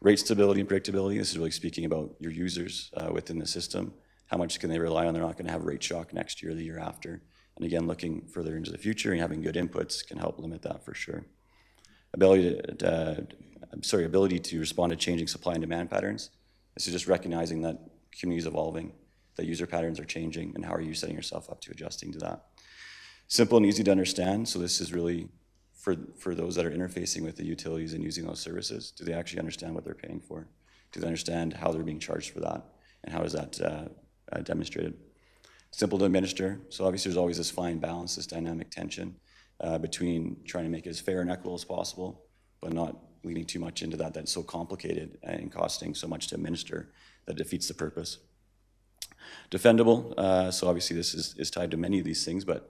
Rate stability and predictability, this is really speaking about your users within the system. How much can they rely on? They're not going to have rate shock next year or the year after. And again, looking further into the future and having good inputs can help limit that for sure. Ability to respond to changing supply and demand patterns. This is just recognizing that community is evolving, that user patterns are changing, and how are you setting yourself up to adjusting to that. Simple and easy to understand, so this is really for those that are interfacing with the utilities and using those services. Do they actually understand what they're paying for? Do they understand how they're being charged for that? And how is that demonstrated? Simple to administer, so obviously there's always this fine balance, this dynamic tension between trying to make it as fair and equitable as possible, but not leading too much into that's so complicated and costing so much to administer that defeats the purpose. Defendable, so obviously this is tied to many of these things, but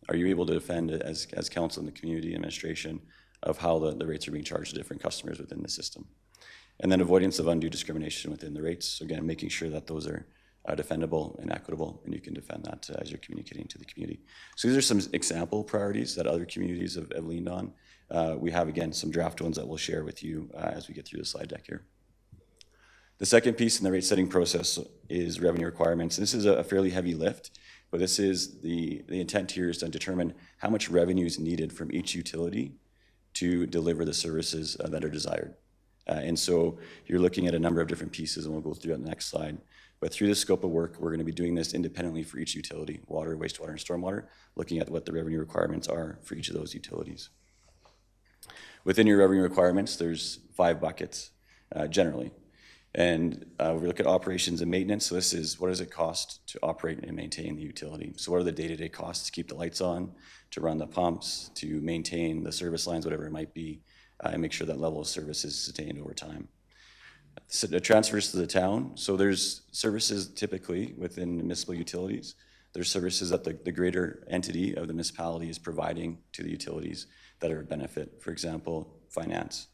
are you able to defend as council and the community administration of how the rates are being charged to different customers within the system? And then avoidance of undue discrimination within the rates. So again, making sure that those are defendable and equitable, and you can defend that as you're communicating to the community. So these are some example priorities that other communities have leaned on. We have, again, some draft ones that we'll share with you as we get through the slide deck here. The second piece in the rate setting process is revenue requirements. This is a fairly heavy lift, but this is the intent here is to determine how much revenue is needed from each utility to deliver the services that are desired. And so you're looking at a number of different pieces, and we'll go through that in the next slide. But through this scope of work, we're going to be doing this independently for each utility, water, wastewater, and stormwater, looking at what the revenue requirements are for each of those utilities. Within your revenue requirements, there's 5 buckets, generally. And we look at operations and maintenance. So this is, what does it cost to operate and maintain the utility? So what are the day-to-day costs to keep the lights on, to run the pumps, to maintain the service lines, whatever it might be, and make sure that level of service is sustained over time. So the transfers to the town. So there's services typically within municipal utilities. There's services that the greater entity of the municipality is providing to the utilities that are a benefit. For example, finance,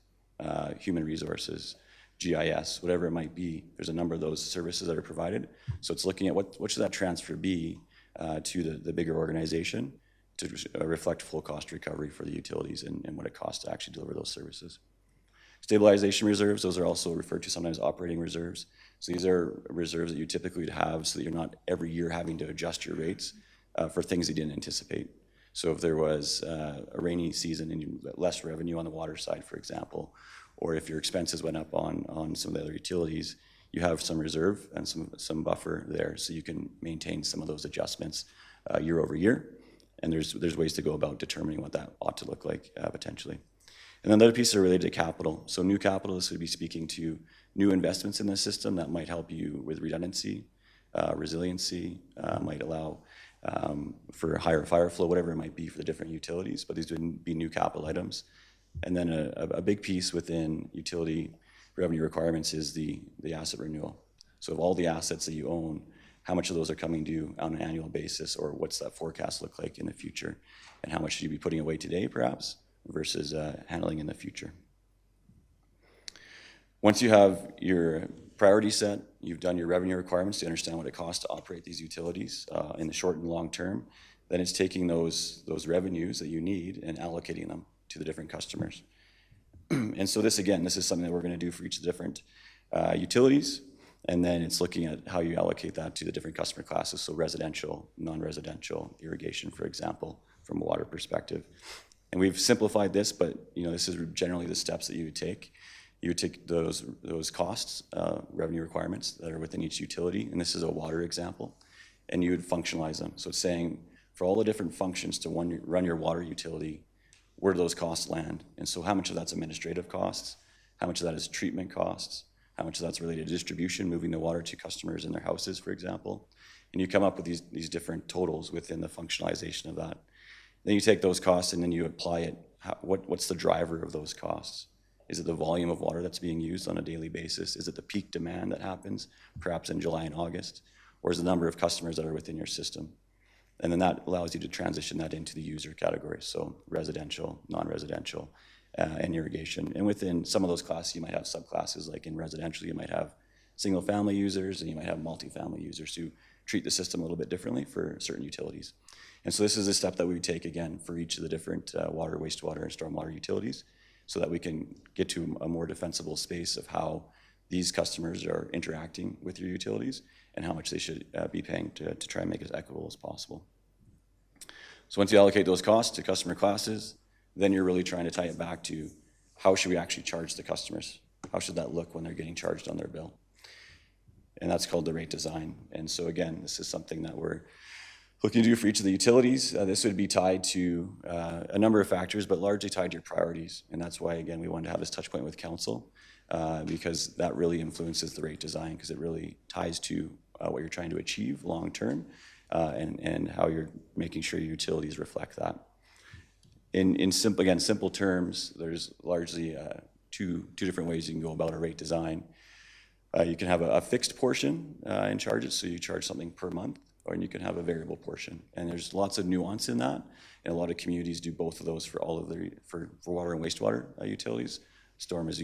human resources, GIS, whatever it might be. There's a number of those services that are provided. So it's looking at what should that transfer be to the bigger organization to reflect full cost recovery for the utilities and what it costs to actually deliver those services. Stabilization reserves, those are also referred to sometimes operating reserves. So these are reserves that you typically would have so that you're not every year having to adjust your rates for things you didn't anticipate. So if there was a rainy season and you less revenue on the water side, for example, or if your expenses went up on some of the other utilities, you have some reserve and some buffer there so you can maintain some of those adjustments year over year. And there's ways to go about determining what that ought to look like potentially. And then the other pieces are related to capital. So new capital, this would be speaking to new investments in the system that might help you with redundancy, resiliency, might allow for higher fire flow, whatever it might be for the different utilities, but these would be new capital items. And then a big piece within utility revenue requirements is the asset renewal. So of all the assets that you own, how much of those are coming due on an annual basis, or what's that forecast look like in the future? And how much should you be putting away today, perhaps, versus handling in the future? Once you have your priority set, you've done your revenue requirements to understand what it costs to operate these utilities in the short and long term, then it's taking those revenues that you need and allocating them to the different customers. And so this is something that we're going to do for each of the different utilities. And then it's looking at how you allocate that to the different customer classes. So residential, non-residential, irrigation, for example, from a water perspective. And we've simplified this, but this is generally the steps that you would take. You would take those costs, revenue requirements that are within each utility, and this is a water example, and you would functionalize them. So it's saying for all the different functions to run your water utility, where do those costs land? And so how much of that's administrative costs? How much of that is treatment costs? How much of that's related to distribution, moving the water to customers in their houses, for example? And you come up with these different totals within the functionalization of that. Then you take those costs and then you apply it. What's the driver of those costs? Is it the volume of water that's being used on a daily basis? Is it the peak demand that happens, perhaps in July and August? Or is it the number of customers that are within your system? And then that allows you to transition that into the user categories, so residential, non-residential, and irrigation. And within some of those classes, you might have subclasses, like in residential, you might have single-family users, and you might have multifamily users who treat the system a little bit differently for certain utilities. And so this is a step that we would take, again, for each of the different water, wastewater, and stormwater utilities, so that we can get to a more defensible space of how these customers are interacting with your utilities and how much they should be paying to try and make it as equitable as possible. So once you allocate those costs to customer classes, then you're really trying to tie it back to how should we actually charge the customers? How should that look when they're getting charged on their bill? And that's called the rate design. And so again, this is something that we're looking to do for each of the utilities. This would be tied to a number of factors, but largely tied to your priorities. And that's why, again, we wanted to have this touch point with council, because that really influences the rate design, because it really ties to what you're trying to achieve long-term, and how you're making sure your utilities reflect that. In simple terms, there's largely two different ways you can go about a rate design. You can have a fixed portion in charges, so you charge something per month, or you can have a variable portion. And there's lots of nuance in that, and a lot of communities do both of those for all of their, for water and wastewater utilities. Storm is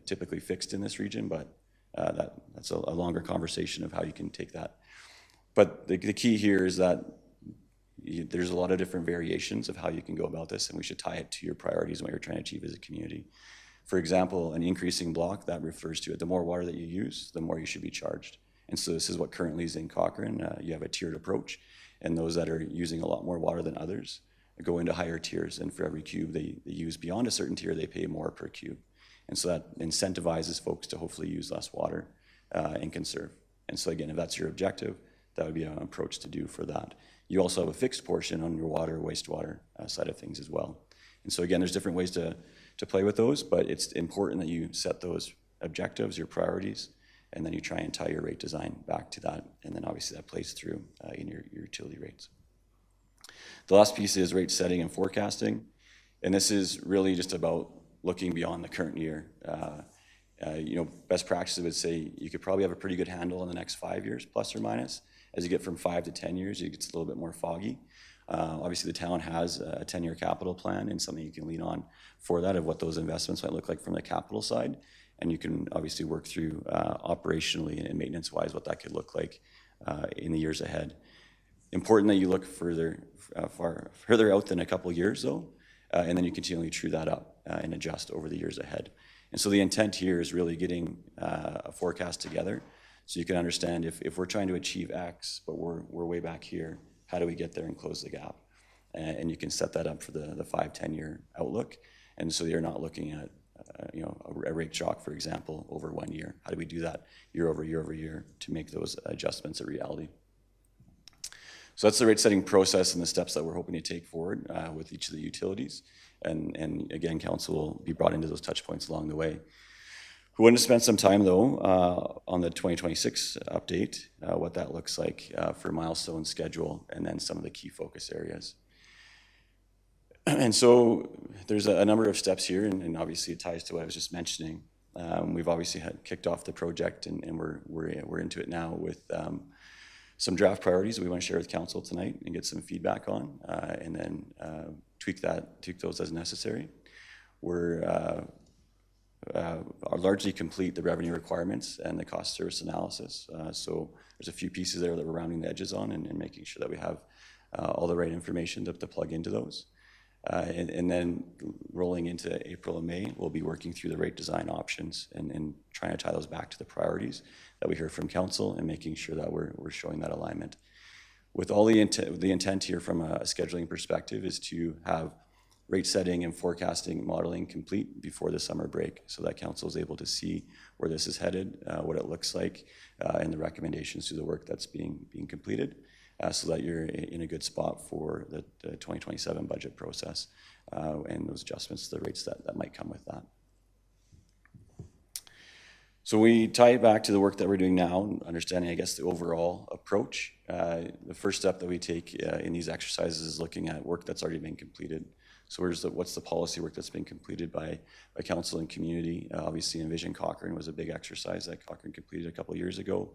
typically fixed in this region, but that's a longer conversation of how you can take that. But the key here is that there's a lot of different variations of how you can go about this, and we should tie it to your priorities and what you're trying to achieve as a community. For example, an increasing block, that refers to it. The more water that you use, the more you should be charged. And so this is what currently is in Cochrane. You have a tiered approach, and those that are using a lot more water than others go into higher tiers, and for every cube they use beyond a certain tier, they pay more per cube. And so that incentivizes folks to hopefully use less water and conserve. And so again, if that's your objective, that would be an approach to do for that. You also have a fixed portion on your water, wastewater side of things as well. And so again, there's different ways to play with those, but it's important that you set those objectives, your priorities, and then you try and tie your rate design back to that. And then obviously that plays through in your utility rates. The last piece is rate setting and forecasting. And this is really just about looking beyond the current year. Best practices would say you could probably have a pretty good handle on the next 5 years, plus or minus. As you get from 5 to 10 years, it gets a little bit more foggy. Obviously, the town has a 10-year capital plan and something you can lean on for that, of what those investments might look like from the capital side. And you can obviously work through operationally and maintenance-wise what that could look like in the years ahead. Important that you look further out than a couple years, though, and then you continually true that up and adjust over the years ahead. And so the intent here is really getting a forecast together so you can understand if we're trying to achieve X, but we're way back here, how do we get there and close the gap? And you can set that up for the 5-10 year outlook. And so you're not looking at a rate shock, for example, over 1 year. How do we do that year over year over year to make those adjustments a reality? So that's the rate setting process and the steps that we're hoping to take forward with each of the utilities. And again, council will be brought into those touch points along the way. We wanted to spend some time, though, on the 2026 update, what that looks like for milestone schedule, and then some of the key focus areas. And so there's a number of steps here, and obviously it ties to what I was just mentioning. We've obviously kicked off the project, and we're into it now with some draft priorities we want to share with council tonight and get some feedback on, and then tweak those as necessary. We're largely complete the revenue requirements and the cost service analysis. So there's a few pieces there that we're rounding the edges on and making sure that we have all the right information to plug into those. And then rolling into April and May, we'll be working through the rate design options and trying to tie those back to the priorities that we hear from council and making sure that we're showing that alignment. With all the intent here from a scheduling perspective is to have rate setting and forecasting modeling complete before the summer break so that council is able to see where this is headed, what it looks like, and the recommendations to the work that's being completed, so that you're in a good spot for the 2027 budget process and those adjustments to the rates that might come with that. So we tie it back to the work that we're doing now, understanding, I guess, the overall approach. The first step that we take in these exercises is looking at work that's already been completed. So what's the policy work that's been completed by council and community? Obviously, Envision Cochrane was a big exercise that Cochrane completed a couple of years ago.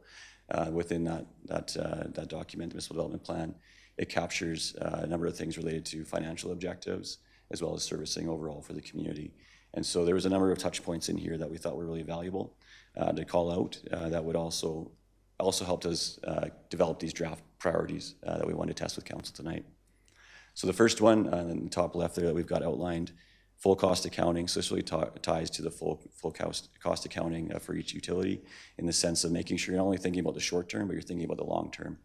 Within that document, the municipal development plan, it captures a number of things related to financial objectives as well as servicing overall for the community. And so there was a number of touch points in here that we thought were really valuable to call out that would also helped us develop these draft priorities that we wanted to test with council tonight. So the first one on the top left there that we've got outlined, full cost accounting. So this really ties to the full cost accounting for each utility in the sense of making sure you're not only thinking about the short term, but you're thinking about the long term.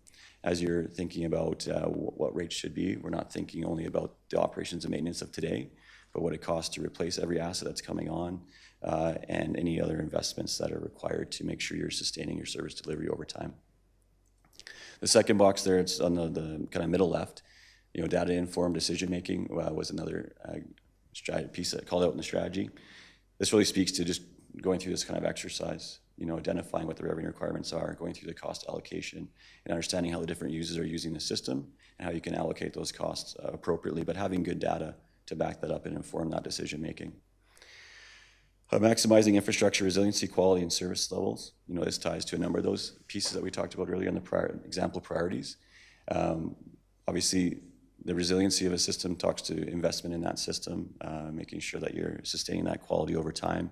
As you're thinking about what rates should be, we're not thinking only about the operations and maintenance of today, but what it costs to replace every asset that's coming on and any other investments that are required to make sure you're sustaining your service delivery over time. The second box there, it's on the kind of middle left, data-informed decision-making was another piece that called out in the strategy. This really speaks to just going through this kind of exercise, identifying what the revenue requirements are, going through the cost allocation, and understanding how the different users are using the system and how you can allocate those costs appropriately, but having good data to back that up and inform that decision-making. Maximizing infrastructure resiliency, quality, and service levels. This ties to a number of those pieces that we talked about earlier in the example priorities. Obviously, the resiliency of a system talks to investment in that system, making sure that you're sustaining that quality over time.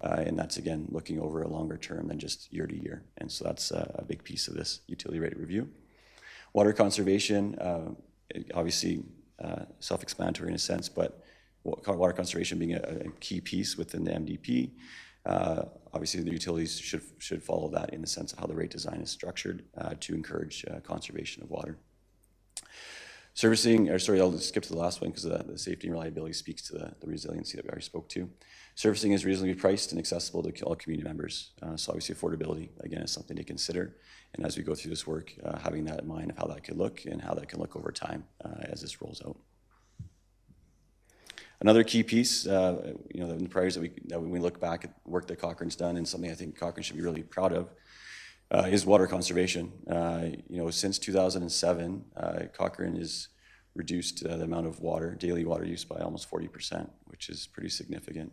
And that's, again, looking over a longer term than just year to year. And so that's a big piece of this utility rate review. Water conservation, obviously self-explanatory in a sense, but water conservation being a key piece within the MDP. Obviously, the utilities should follow that in the sense of how the rate design is structured to encourage conservation of water. Servicing, or sorry, I'll just skip to the last one because the safety and reliability speaks to the resiliency that we already spoke to. Servicing is reasonably priced and accessible to all community members. So obviously affordability, again, is something to consider. And as we go through this work, having that in mind of how that could look and how that can look over time as this rolls out. Another key piece, the priorities that when we look back at work that Cochrane's done, and something I think Cochrane should be really proud of, is water conservation. Since 2007, Cochrane has reduced the amount of daily water use by almost 40%, which is pretty significant.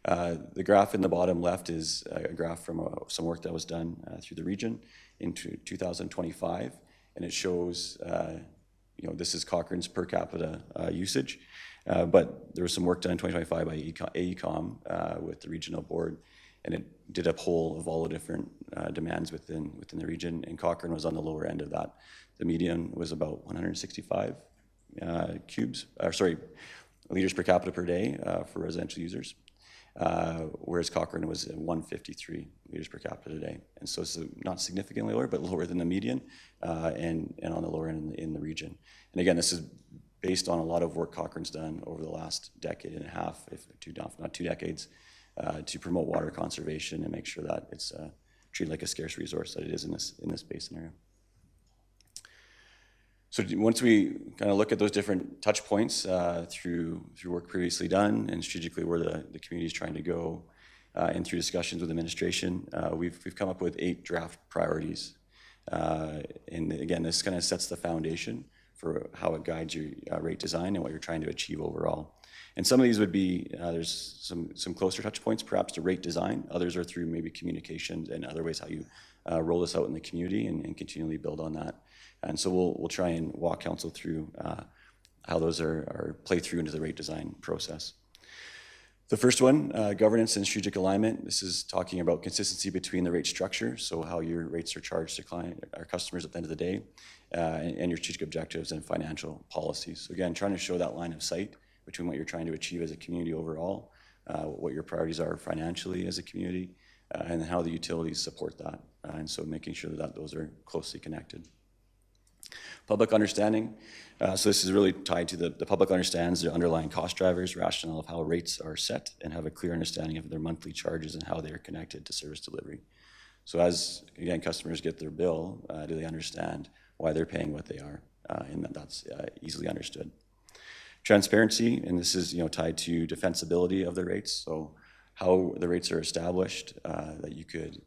The graph in the bottom left is a graph from some work that was done through the region in 2025, and it shows, this is Cochrane's per capita usage. But there was some work done in 2025 by AECOM with the regional board, and it did a poll of all the different demands within the region, and Cochrane was on the lower end of that. The median was about 165 liters per capita per day for residential users, whereas Cochrane was at 153 liters per capita a day. And so it's not significantly lower, but lower than the median and on the lower end in the region. And again, this is based on a lot of work Cochrane's done over the last decade and a half, if not 2 decades, to promote water conservation and make sure that it's treated like a scarce resource that it is in this basin area. So once we kind of look at those different touch points through work previously done and strategically where the community is trying to go, and through discussions with administration, we've come up with 8 draft priorities. And again, this kind of sets the foundation for how it guides your rate design and what you're trying to achieve overall. And some of these would be, there's some closer touch points perhaps to rate design. Others are through maybe communications and other ways how you roll this out in the community and continually build on that. And so we'll try and walk council through how those are play through into the rate design process. The first one, governance and strategic alignment. This is talking about consistency between the rate structure, so how your rates are charged to our customers at the end of the day, and your strategic objectives and financial policies. So again, trying to show that line of sight between what you're trying to achieve as a community overall, what your priorities are financially as a community, and how the utilities support that. And so making sure that those are closely connected. Public understanding. So this is really tied to the public understands the underlying cost drivers, rationale of how rates are set, and have a clear understanding of their monthly charges and how they are connected to service delivery. So as, again, customers get their bill, do they understand why they're paying what they are? And that's easily understood. Transparency, and this is tied to defensibility of the rates, so how the rates are established, that you could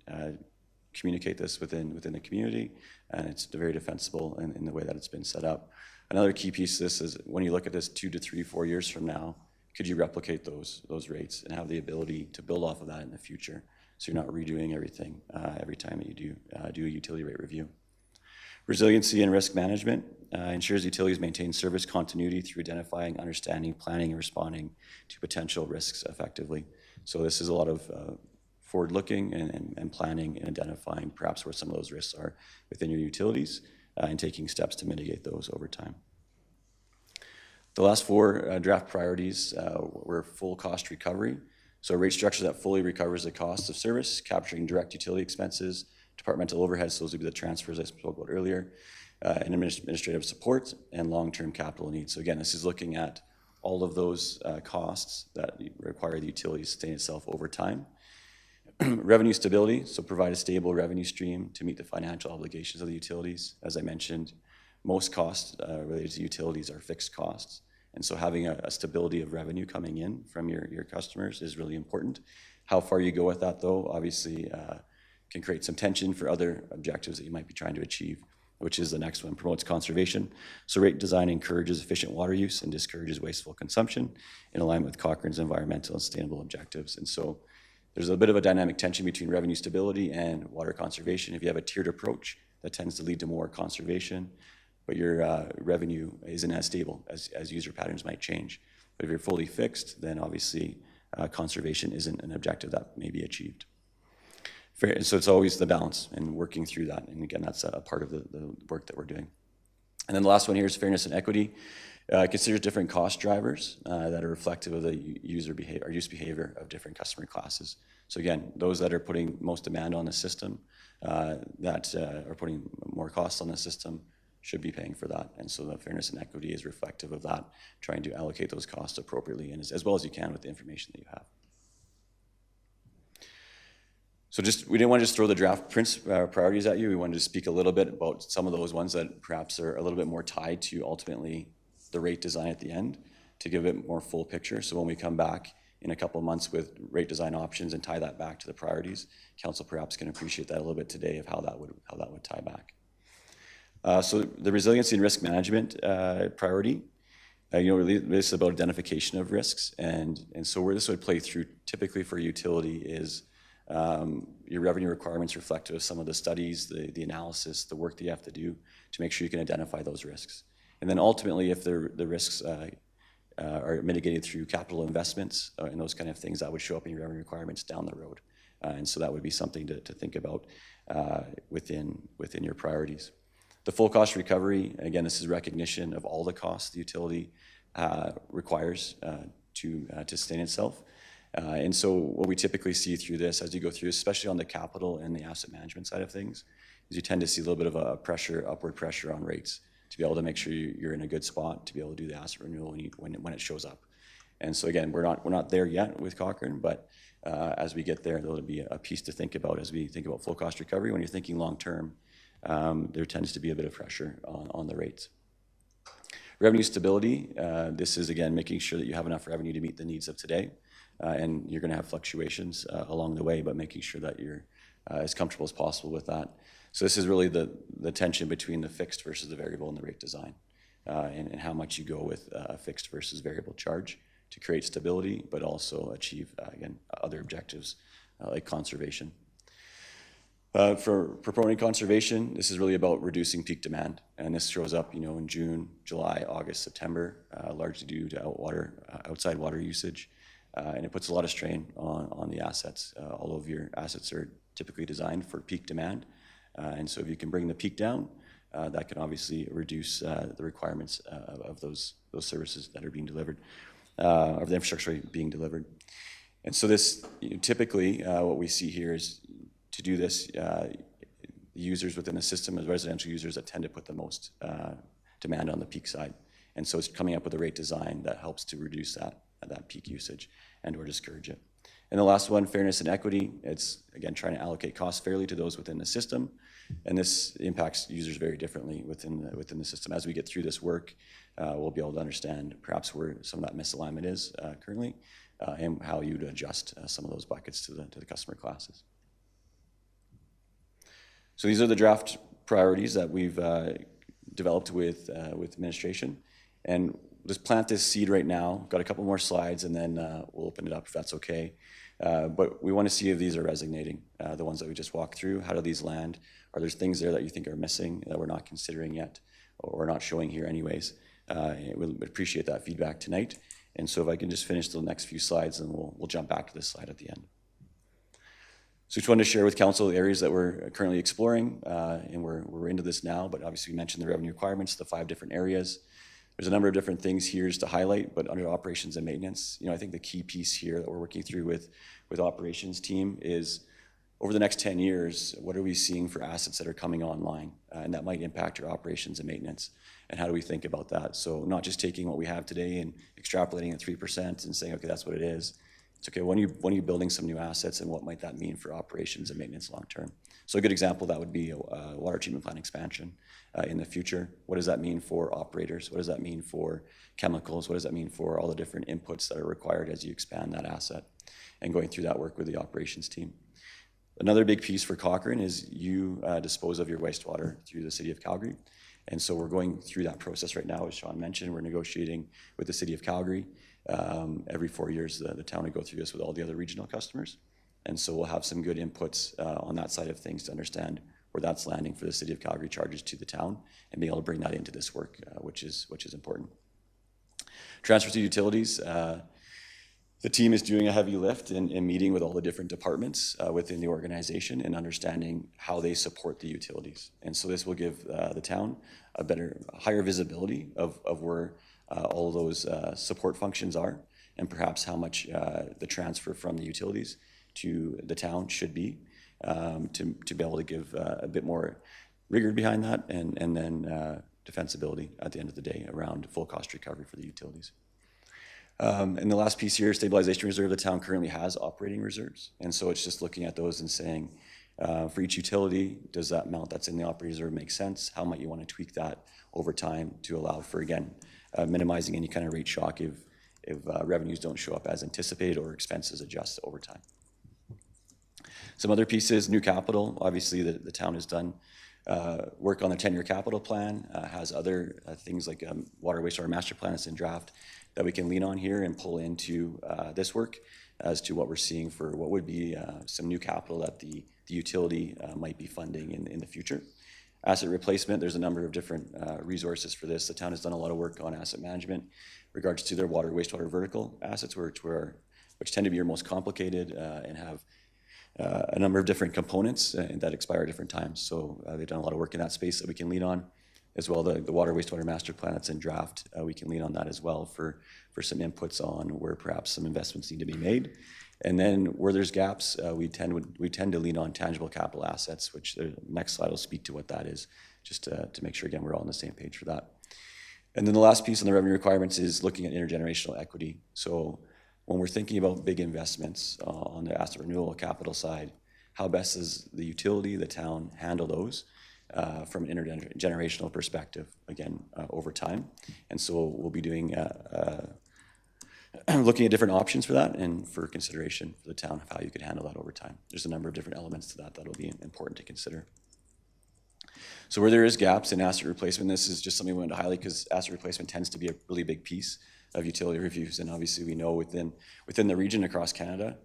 communicate this within the community, and it's very defensible in the way that it's been set up. Another key piece of this is when you look at this 2 to 3, 4 years from now, could you replicate those rates and have the ability to build off of that in the future, so you're not redoing everything every time that you do a utility rate review. Resiliency and risk management ensures utilities maintain service continuity through identifying, understanding, planning, and responding to potential risks effectively. So this is a lot of forward-looking and planning and identifying perhaps where some of those risks are within your utilities and taking steps to mitigate those over time. The last 4 draft priorities were full cost recovery. So a rate structure that fully recovers the cost of service, capturing direct utility expenses, departmental overheads, those would be the transfers I spoke about earlier, and administrative support and long-term capital needs. So again, this is looking at all of those costs that require the utility to sustain itself over time. Revenue stability, so provide a stable revenue stream to meet the financial obligations of the utilities. As I mentioned, most costs related to utilities are fixed costs. And so having a stability of revenue coming in from your customers is really important. How far you go with that, though, obviously can create some tension for other objectives that you might be trying to achieve, which is the next one, promotes conservation. So rate design encourages efficient water use and discourages wasteful consumption in alignment with Cochrane's environmental and sustainable objectives. And so there's a bit of a dynamic tension between revenue stability and water conservation. If you have a tiered approach, that tends to lead to more conservation, but your revenue isn't as stable as user patterns might change. But if you're fully fixed, then obviously conservation isn't an objective that may be achieved. So it's always the balance and working through that. And again, that's a part of the work that we're doing. And then the last one here is fairness and equity. Considers different cost drivers that are reflective of the user behavior or use behavior of different customer classes. So again, those that are putting most demand on the system, that are putting more costs on the system, should be paying for that. And so the fairness and equity is reflective of that, trying to allocate those costs appropriately and as well as you can with the information that you have. So we didn't want to just throw the draft priorities at you. We wanted to speak a little bit about some of those ones that perhaps are a little bit more tied to ultimately the rate design at the end to give it more full picture. So when we come back in a couple of months with rate design options and tie that back to the priorities, council perhaps can appreciate that a little bit today of how that would tie back. So the resiliency and risk management priority, really this is about identification of risks. And so where this would play through typically for utility is your revenue requirements reflective of some of the studies, the analysis, the work that you have to do to make sure you can identify those risks. And then ultimately, if the risks are mitigated through capital investments and those kind of things, that would show up in your revenue requirements down the road. And so that would be something to think about within your priorities. The full cost recovery, again, this is recognition of all the costs the utility requires to sustain itself. And so what we typically see through this as you go through, especially on the capital and the asset management side of things, is you tend to see a little bit of a upward pressure on rates to be able to make sure you're in a good spot to be able to do the asset renewal when it shows up. And so again, we're not there yet with Cochrane, but as we get there, there'll be a piece to think about as we think about full cost recovery. When you're thinking long term, there tends to be a bit of pressure on the rates. Revenue stability, this is again making sure that you have enough revenue to meet the needs of today. And you're going to have fluctuations along the way, but making sure that you're as comfortable as possible with that. So this is really the tension between the fixed versus the variable in the rate design, and how much you go with a fixed versus variable charge to create stability, but also achieve, again, other objectives like conservation. For promoting conservation, this is really about reducing peak demand. And this shows up, in June, July, August, September, largely due to outside water usage. And it puts a lot of strain on the assets. All of your assets are typically designed for peak demand. And so if you can bring the peak down, that can obviously reduce the requirements of those services that are being delivered, of the infrastructure being delivered. And so this, typically, what we see here is to do this, users within the system as residential users that tend to put the most demand on the peak side. And so it's coming up with a rate design that helps to reduce that peak usage and or discourage it. And the last one, fairness and equity, it's again trying to allocate costs fairly to those within the system. And this impacts users very differently within the system. As we get through this work, we'll be able to understand perhaps where some of that misalignment is currently, and how you'd adjust some of those buckets to the customer classes. So these are the draft priorities that we've developed with administration. And just plant this seed right now. Got a couple more slides, and then we'll open it up if that's okay. But we want to see if these are resonating, the ones that we just walked through. How do these land? Are there things there that you think are missing that we're not considering yet or not showing here anyways? We'll appreciate that feedback tonight. And so if I can just finish the next few slides, and we'll jump back to this slide at the end. So just wanted to share with council the areas that we're currently exploring, and we're into this now, but obviously we mentioned the revenue requirements, the 5 different areas. There's a number of different things here to highlight, but under operations and maintenance, I think the key piece here that we're working through with operations team is over the next 10 years, what are we seeing for assets that are coming online? And that might impact your operations and maintenance. And how do we think about that? So not just taking what we have today and extrapolating at 3% and saying, okay, that's what it is. It's okay, when are you building some new assets, and what might that mean for operations and maintenance long-term? So a good example of that would be a water treatment plant expansion in the future. What does that mean for operators? What does that mean for chemicals? What does that mean for all the different inputs that are required as you expand that asset? And going through that work with the operations team. Another big piece for Cochrane is you dispose of your wastewater through the City of Calgary. And so we're going through that process right now. As Sean mentioned, we're negotiating with the City of Calgary. Every 4 years, the town will go through this with all the other regional customers. And so we'll have some good inputs on that side of things to understand where that's landing for the City of Calgary charges to the town and being able to bring that into this work, which is important. Transfer to utilities. The team is doing a heavy lift in meeting with all the different departments within the organization and understanding how they support the utilities. And so this will give the town a higher visibility of where all of those support functions are, and perhaps how much the transfer from the utilities to the town should be, to be able to give a bit more rigor behind that, and then defensibility at the end of the day around full cost recovery for the utilities. And the last piece here, stabilization reserve, the town currently has operating reserves. And so it's just looking at those and saying, for each utility, does that amount that's in the operating reserve make sense? How might you want to tweak that over time to allow for, again, minimizing any kind of rate shock if revenues don't show up as anticipated or expenses adjust over time. Some other pieces, new capital. Obviously, the town has done work on the 10-year capital plan, has other things like water wastewater master plan that's in draft that we can lean on here and pull into this work as to what we're seeing for what would be some new capital that the utility might be funding in the future. Asset replacement, there's a number of different resources for this. The town has done a lot of work on asset management in regards to their water wastewater vertical assets, which tend to be your most complicated and have a number of different components that expire at different times. So they've done a lot of work in that space that we can lean on, as well. The water wastewater master plan that's in draft, we can lean on that as well for some inputs on where perhaps some investments need to be made. And then where there's gaps, we tend to lean on tangible capital assets, which the next slide will speak to what that is, just to make sure, again, we're all on the same page for that. And then the last piece on the revenue requirements is looking at intergenerational equity. So when we're thinking about big investments on the asset renewal capital side, how best does the utility, the town, handle those from an intergenerational perspective, again, over time? And so we'll be doing looking at different options for that and for consideration for the town of how you could handle that over time. There's a number of different elements to that that'll be important to consider. So where there is gaps in asset replacement, this is just something we want to highlight because asset replacement tends to be a really big piece of utility reviews. And obviously we know within the region across Canada,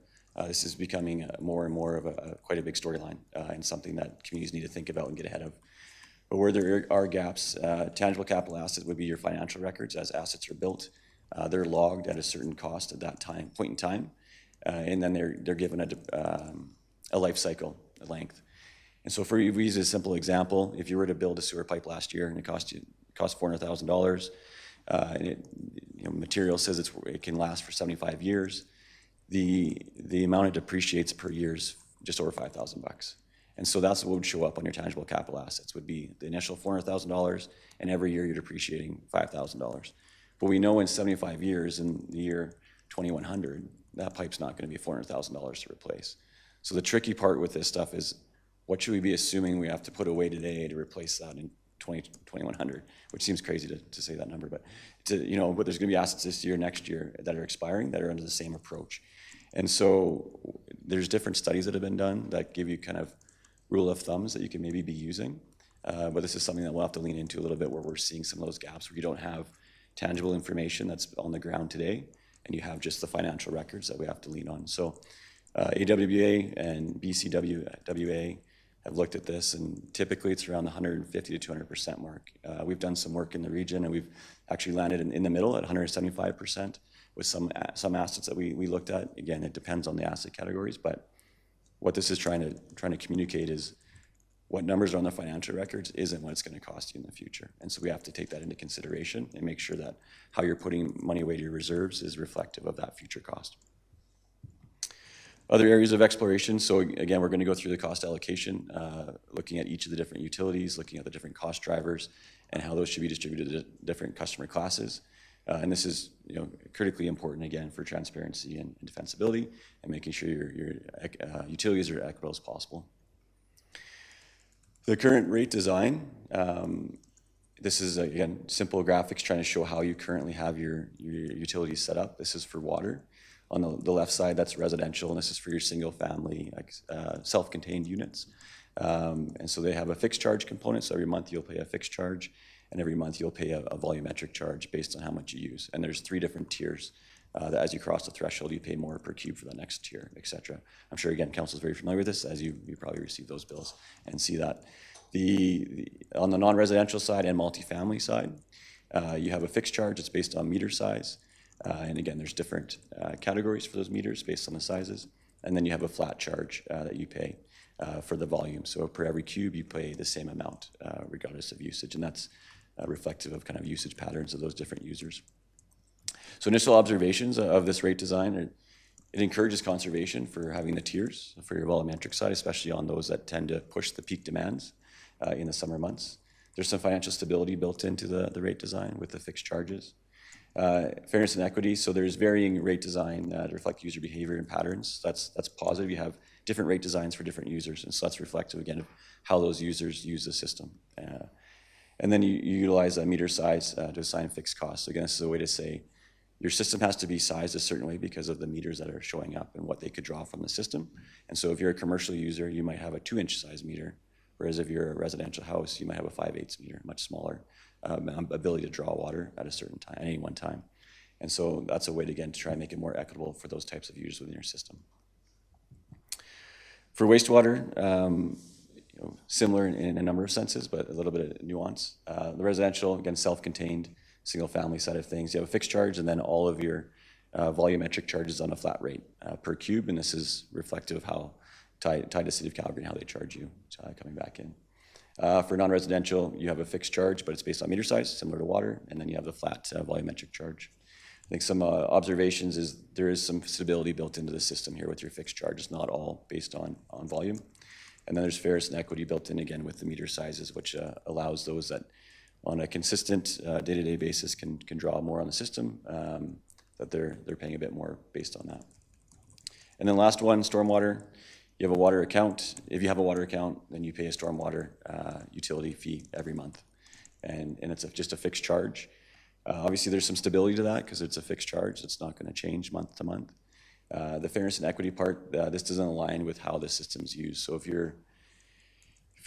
this is becoming more and more of quite a big storyline and something that communities need to think about and get ahead of. But where there are gaps, tangible capital assets would be your financial records as assets are built. They're logged at a certain cost at that point in time, and then they're given a life cycle length. And so we use a simple example. If you were to build a sewer pipe last year and it cost $400,000, and material says it can last for 75 years, the amount it depreciates per year is just over $5,000. And so that's what would show up on your tangible capital assets, would be the initial $400,000, and every year you're depreciating $5,000. But we know in 75 years, in the year 2100, that pipe's not going to be $400,000 to replace. So the tricky part with this stuff is, what should we be assuming we have to put away today to replace that in 2100, which seems crazy to say that number, but there's going to be assets this year, next year that are expiring that are under the same approach. And so there's different studies that have been done that give you kind of rule of thumbs that you can maybe be using. But this is something that we'll have to lean into a little bit, where we're seeing some of those gaps where you don't have tangible information that's on the ground today, and you have just the financial records that we have to lean on. So AWA and BCWA have looked at this, and typically it's around the 150 to 200% mark. We've done some work in the region, and we've actually landed in the middle at 175% with some assets that we looked at. Again, it depends on the asset categories, but what this is trying to communicate is what numbers are on the financial records isn't what it's going to cost you in the future. And so we have to take that into consideration and make sure that how you're putting money away to your reserves is reflective of that future cost. Other areas of exploration, so again, we're going to go through the cost allocation, looking at each of the different utilities, looking at the different cost drivers and how those should be distributed to different customer classes. And this is, critically important, again, for transparency and defensibility and making sure your utilities are equitable as possible. The current rate design, this is, again, simple graphics trying to show how you currently have your utilities set up. This is for water. On the left side, that's residential, and this is for your single-family, self-contained units. And so they have a fixed charge component, so every month you'll pay a fixed charge, and every month you'll pay a volumetric charge based on how much you use. And there's 3 different tiers that as you cross the threshold, you pay more per cube for the next tier, et cetera. I'm sure, again, council is very familiar with this, as you probably receive those bills and see that. On the non-residential side and multifamily side, you have a fixed charge. It's based on meter size. And again, there's different categories for those meters based on the sizes. And then you have a flat charge that you pay for the volume. So per every cube, you pay the same amount regardless of usage. And that's reflective of kind of usage patterns of those different users. So initial observations of this rate design, it encourages conservation for having the tiers for your volumetric side, especially on those that tend to push the peak demands in the summer months. There's some financial stability built into the rate design with the fixed charges. Fairness and equity, so there's varying rate design that reflect user behavior and patterns. That's positive. You have different rate designs for different users, and so that's reflective, again, of how those users use the system. And then you utilize a meter size to assign fixed costs. So again, this is a way to say your system has to be sized a certain way because of the meters that are showing up and what they could draw from the system. And so if you're a commercial user, you might have a 2-inch size meter, whereas if you're a residential house, you might have a 5/8 meter, much smaller ability to draw water at a certain time, at any one time. And so that's a way to, again, to try and make it more equitable for those types of users within your system. For wastewater, similar in a number of senses, but a little bit of nuance. The residential, again, self-contained, single-family side of things, you have a fixed charge, and then all of your volumetric charges on a flat rate per cube, and this is reflective of how tied to City of Calgary and how they charge you coming back in. For non-residential, you have a fixed charge, but it's based on meter size, similar to water, and then you have the flat volumetric charge. I think some observations is there is some stability built into the system here with your fixed charge. It's not all based on volume. And then there's fairness and equity built in, again, with the meter sizes, which allows those that on a consistent day-to-day basis can draw more on the system, that they're paying a bit more based on that. And then last one, stormwater. You have a water account. If you have a water account, then you pay a stormwater utility fee every month. And it's just a fixed charge. Obviously, there's some stability to that because it's a fixed charge. It's not going to change month to month. The fairness and equity part, this doesn't align with how the system's used. So if you're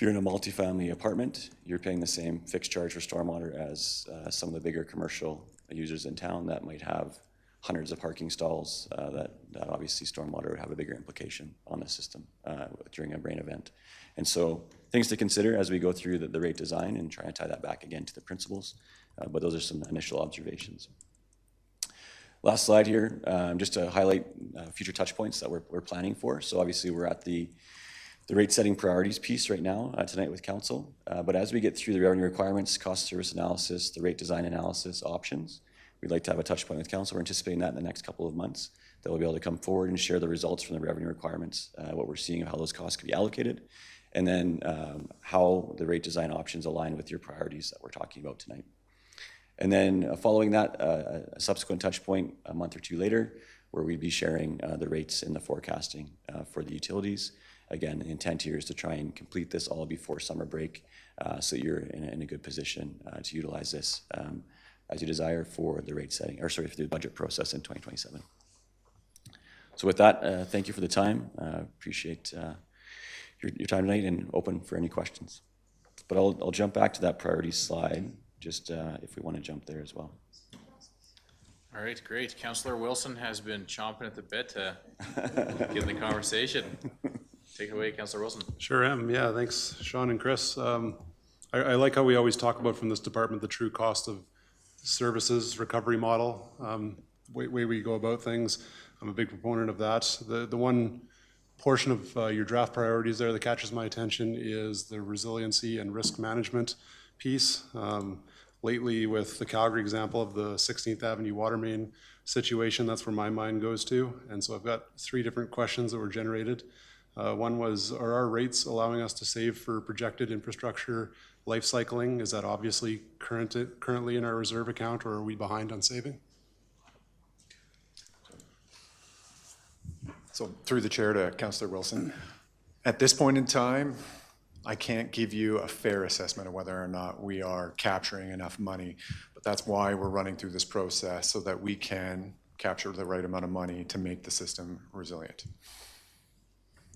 in a multifamily apartment, you're paying the same fixed charge for stormwater as some of the bigger commercial users in town that might have hundreds of parking stalls, that obviously stormwater would have a bigger implication on the system during a rain event. And so things to consider as we go through the rate design and try and tie that back again to the principles, but those are some initial observations. Last slide here, just to highlight future touch points that we're planning for. So obviously we're at the rate setting priorities piece right now tonight with council, but as we get through the revenue requirements, cost of service analysis, the rate design analysis options, we'd like to have a touch point with council. We're anticipating that in the next couple of months, that we'll be able to come forward and share the results from the revenue requirements, what we're seeing of how those costs could be allocated, and then how the rate design options align with your priorities that we're talking about tonight. And then following that, a subsequent touch point a month or two later, where we'd be sharing the rates and the forecasting for the utilities. Again, the intent here is to try and complete this all before summer break, so you're in a good position to utilize this as you desire for the rate setting, or sorry, for the budget process in 2027. So with that, thank you for the time. Appreciate your time tonight and open for any questions. But I'll jump back to that priority slide, just if we want to jump there as well. All right, great. Councillor Wilson has been chomping at the bit to get in the conversation. Take it away, Councillor Wilson. Sure am. Yeah, thanks, Sean and Chris. I like how we always talk about from this department the true cost of services recovery model, way we go about things. I'm a big proponent of that. The one portion of your draft priorities there that catches my attention is the resiliency and risk management piece. Lately, with the Calgary example of the 16th Avenue water main situation, that's where my mind goes to. And so I've got 3 different questions that were generated One was, are our rates allowing us to save for projected infrastructure life cycling? Is that obviously currently in our reserve account, or are we behind on saving? So through the chair to Councillor Wilson, at this point in time, I can't give you a fair assessment of whether or not we are capturing enough money, but that's why we're running through this process so that we can capture the right amount of money to make the system resilient.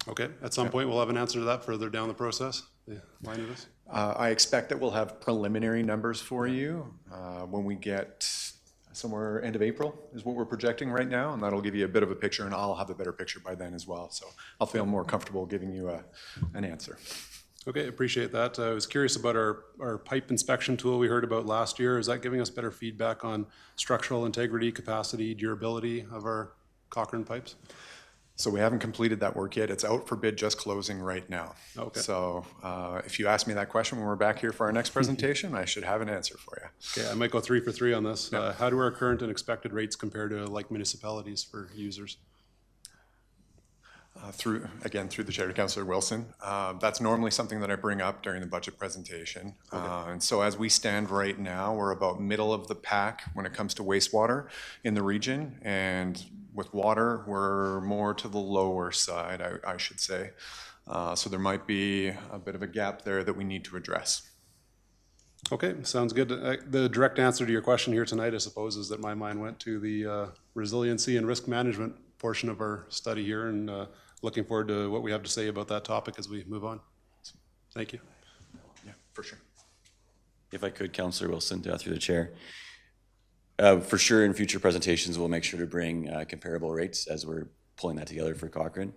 Okay, at some point we'll have an answer to that further down the process, the line of this. I expect that we'll have preliminary numbers for you when we get somewhere end of April is what we're projecting right now, and that'll give you a bit of a picture, and I'll have a better picture by then as well. So I'll feel more comfortable giving you an answer. Okay, appreciate that. I was curious about our pipe inspection tool we heard about last year. Is that giving us better feedback on structural integrity, capacity, durability of our Cochrane pipes? So we haven't completed that work yet. It's out for bid, just closing right now. Okay. So if you ask me that question when we're back here for our next presentation, I should have an answer for you. Okay, I might go 3 for 3 on this. How do our current and expected rates compare to like municipalities for users? Through the chair to Councillor Wilson. That's normally something that I bring up during the budget presentation. And so as we stand right now, we're about middle of the pack when it comes to wastewater in the region. And with water, we're more to the lower side, I should say. So there might be a bit of a gap there that we need to address. Okay, sounds good. The direct answer to your question here tonight, I suppose, is that my mind went to the resiliency and risk management portion of our study here, and looking forward to what we have to say about that topic as we move on. Thank you. Yeah, for sure. If I could, Councillor Wilson, through the chair. For sure, in future presentations, we'll make sure to bring comparable rates as we're pulling that together for Cochrane.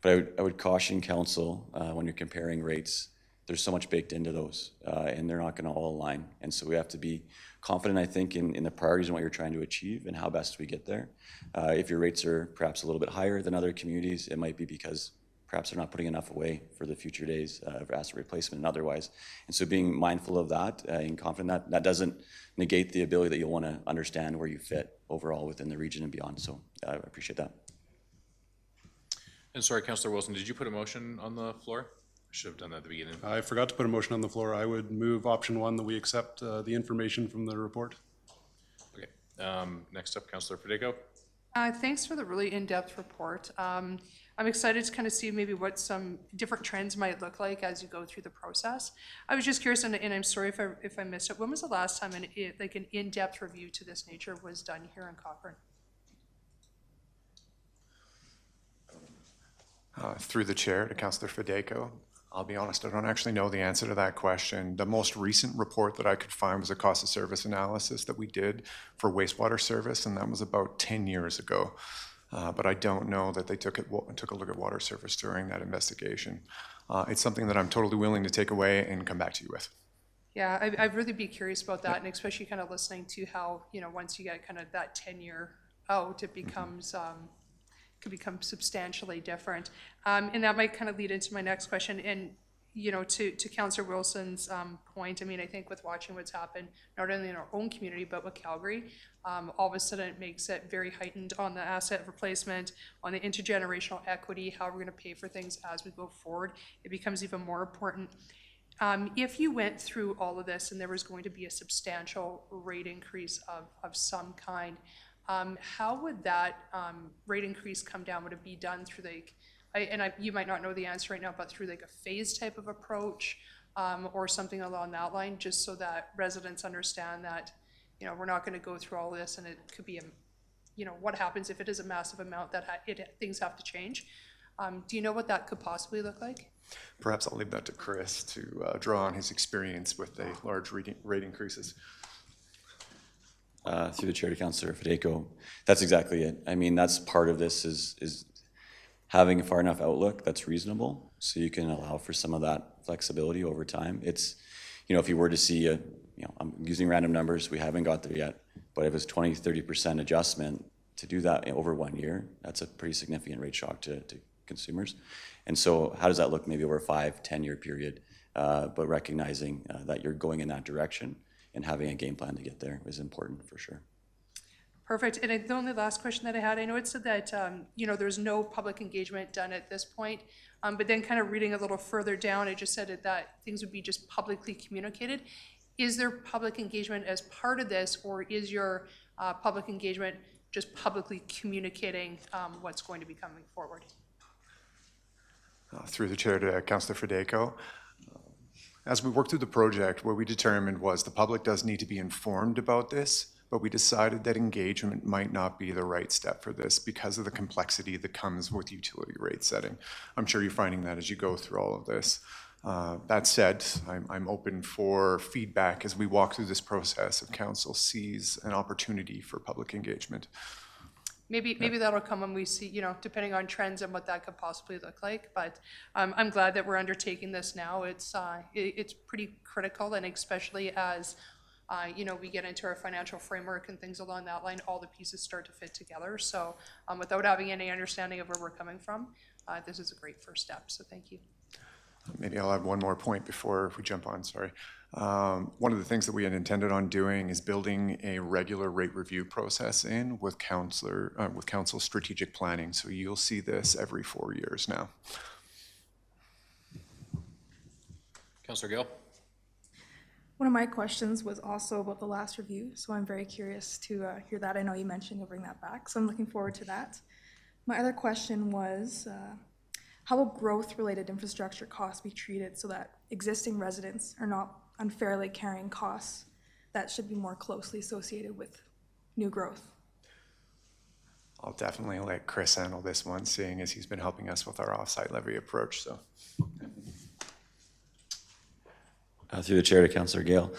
But I would caution council when you're comparing rates, there's so much baked into those, and they're not going to all align. And so we have to be confident, I think, in the priorities and what you're trying to achieve and how best we get there. If your rates are perhaps a little bit higher than other communities, it might be because perhaps they're not putting enough away for the future days of asset replacement and otherwise. And so being mindful of that and confident that doesn't negate the ability that you'll want to understand where you fit overall within the region and beyond. So I appreciate that. And sorry, Councillor Wilson, did you put a motion on the floor? I should have done that at the beginning. I forgot to put a motion on the floor. I would move option 1 that we accept the information from the report. Okay. Next up, Councillor Patio. Thanks for the really in-depth report. I'm excited to kind of see maybe what some different trends might look like as you go through the process. I was just curious, and I'm sorry if I missed it, when was the last time an in-depth review to this nature was done here in Cochrane? Through the chair to Councillor Federico. I'll be honest, I don't actually know the answer to that question. The most recent report that I could find was a cost of service analysis that we did for wastewater service, and that was about 10 years ago. But I don't know that they took a look at water service during that investigation. It's something that I'm totally willing to take away and come back to you with. Yeah, I'd really be curious about that, and especially kind of listening to how, once you get kind of that 10-year out, it becomes, could become substantially different. And that might kind of lead into my next question. And, to Councillor Wilson's point, I think with watching what's happened, not only in our own community, but with Calgary, all of a sudden it makes it very heightened on the asset replacement, on the intergenerational equity, how we're going to pay for things as we go forward. It becomes even more important. If you went through all of this and there was going to be a substantial rate increase of some kind, how would that rate increase come down? Would it be done through you might not know the answer right now, but through a phase type of approach or something along that line, just so that residents understand that, we're not going to go through all this, and it could be, what happens if it is a massive amount that things have to change. Do you know what that could possibly look like? Perhaps I'll leave that to Chris to draw on his experience with the large rate increases. Through the chair to Councillor Federico, that's exactly it. That's part of this is having a far enough outlook that's reasonable, so you can allow for some of that flexibility over time. It's, if you were to see I'm using random numbers, we haven't got there yet, but if it's 20-30% adjustment to do that over 1 year, that's a pretty significant rate shock to consumers. And so how does that look maybe over a 5-10 year period, but recognizing that you're going in that direction and having a game plan to get there is important for sure. Perfect. And the only last question that I had, I know it said that, there's no public engagement done at this point, but then kind of reading a little further down, it just said that things would be just publicly communicated. Is there public engagement as part of this, or is your public engagement just publicly communicating what's going to be coming forward? Through the chair to Councillor Federico. As we worked through the project, what we determined was the public does need to be informed about this, but we decided that engagement might not be the right step for this because of the complexity that comes with utility rate setting. I'm sure you're finding that as you go through all of this. That said, I'm open for feedback as we walk through this process if council sees an opportunity for public engagement. Maybe that'll come when we see, depending on trends and what that could possibly look like. But I'm glad that we're undertaking this now. It's pretty critical, and especially as we get into our financial framework and things along that line, all the pieces start to fit together. So without having any understanding of where we're coming from, this is a great first step. So thank you. Maybe I'll add one more point before we jump on, sorry. One of the things that we had intended on doing is building a regular rate review process in with council strategic planning. So you'll see this every 4 years now. Councillor Gill? One of my questions was also about the last review, so I'm very curious to hear that. I know you mentioned you'll bring that back, so I'm looking forward to that. My other question was, how will growth-related infrastructure costs be treated so that existing residents are not unfairly carrying costs that should be more closely associated with new growth? I'll definitely let Chris handle this one, seeing as he's been helping us with our offsite levy approach. So. Through the chair to Councillor Gale.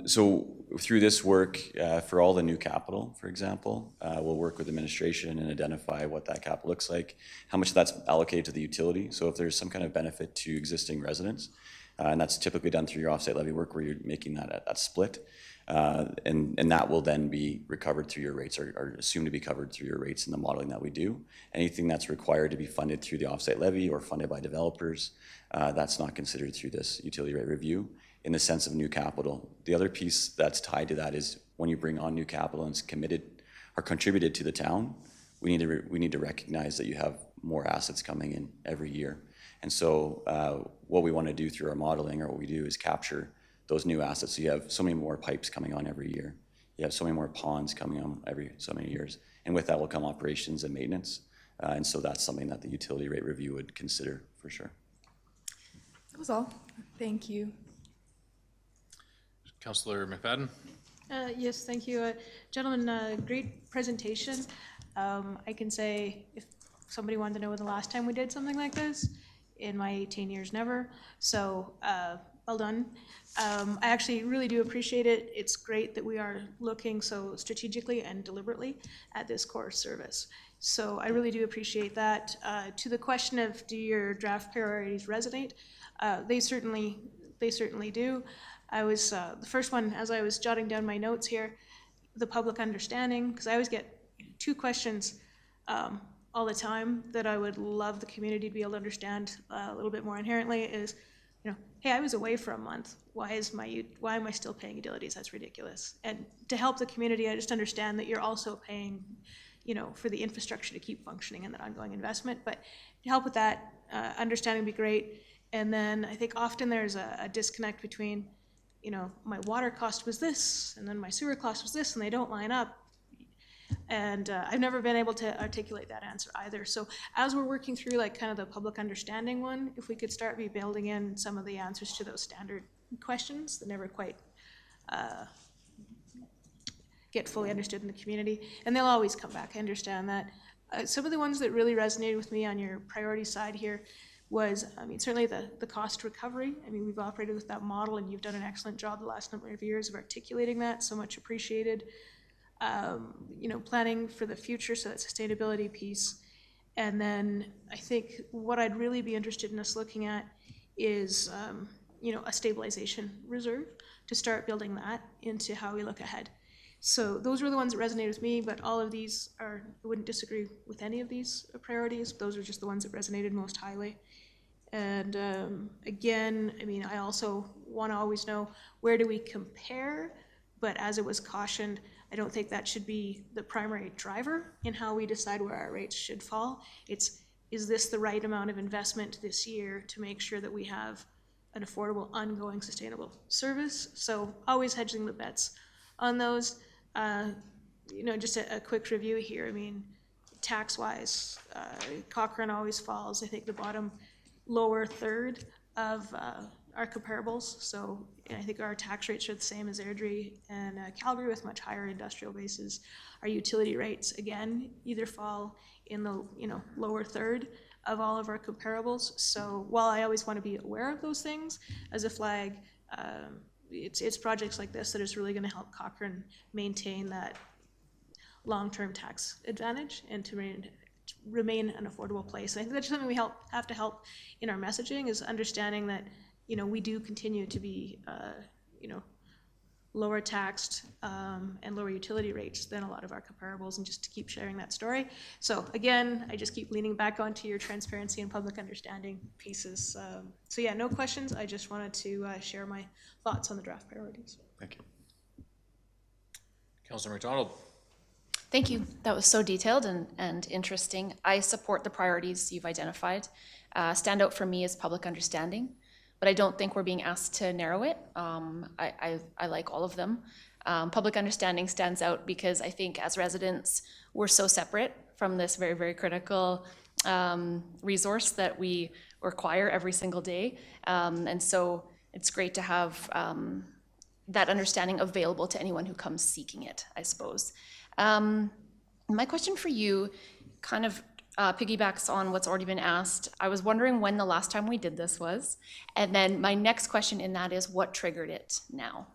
So through this work, for all the new capital, for example, we'll work with administration and identify what that capital looks like, how much that's allocated to the utility. So if there's some kind of benefit to existing residents, and that's typically done through your offsite levy work where you're making that split, and that will then be recovered through your rates, or assumed to be covered through your rates in the modeling that we do. Anything that's required to be funded through the offsite levy or funded by developers, that's not considered through this utility rate review in the sense of new capital. The other piece that's tied to that is when you bring on new capital and it's committed or contributed to the town, we need to recognize that you have more assets coming in every year. And so what we want to do through our modeling, or what we do, is capture those new assets. So you have so many more pipes coming on every year. You have so many more ponds coming on every so many years. And with that will come operations and maintenance. And so that's something that the utility rate review would consider for sure. That was all. Thank you. Councillor McFadden? Yes, thank you. Gentlemen, great presentation. I can say, if somebody wanted to know the last time we did something like this, in my 18 years, never. So well done. I actually really do appreciate it. It's great that we are looking so strategically and deliberately at this core service. So I really do appreciate that. To the question of, do your draft priorities resonate? They certainly do. I was the first one, as I was jotting down my notes here, the public understanding, because I always get two questions all the time that I would love the community to be able to understand a little bit more inherently is, hey, I was away for a month. Why am I still paying utilities? That's ridiculous. And to help the community, I just understand that you're also paying, for the infrastructure to keep functioning and that ongoing investment. But to help with that, understanding would be great. And then I think often there's a disconnect between, my water cost was this, and then my sewer cost was this, and they don't line up. And I've never been able to articulate that answer either. So as we're working through kind of the public understanding one, if we could start building in some of the answers to those standard questions that never quite get fully understood in the community. And they'll always come back, I understand that. Some of the ones that really resonated with me on your priority side here was, certainly the cost recovery. We've operated with that model, and you've done an excellent job the last number of years of articulating that, so much appreciated. Planning for the future, so that sustainability piece. And then I think what I'd really be interested in us looking at is, a stabilization reserve, to start building that into how we look ahead. So those were the ones that resonated with me, but all of these I wouldn't disagree with any of these priorities. Those are just the ones that resonated most highly. And again, I also want to always know, where do we compare but as it was cautioned, I don't think that should be the primary driver in how we decide where our rates should fall. It's, is this the right amount of investment this year to make sure that we have an affordable, ongoing, sustainable service? So always hedging the bets on those. You know, just a quick review here. I mean, tax-wise, Cochrane always falls, I think, the bottom lower third of our comparables. So I think our tax rates are the same as Airdrie and Calgary, with much higher industrial bases. Our utility rates, again, either fall in the lower third of all of our comparables. So while I always want to be aware of those things as a flag, it's projects like this that is really going to help Cochrane maintain that long-term tax advantage and to remain an affordable place. And I think that's something we have to help in our messaging, is understanding that we do continue to be lower taxed and lower utility rates than a lot of our comparables, and just to keep sharing that story. So again, I just keep leaning back onto your transparency and public understanding pieces. So yeah, no questions. I just wanted to share my thoughts on the draft priorities. Thank you. Councillor McDonald. Thank you. That was so detailed and interesting. I support the priorities you've identified. Standout for me is public understanding, but I don't think we're being asked to narrow it. I like all of them. Public understanding stands out because I think as residents, we're so separate from this very, very critical resource that we require every single day. And so it's great to have that understanding available to anyone who comes seeking it, I suppose. My question for you kind of piggybacks on what's already been asked. I was wondering when the last time we did this was, and then my next question in that is, what triggered it now?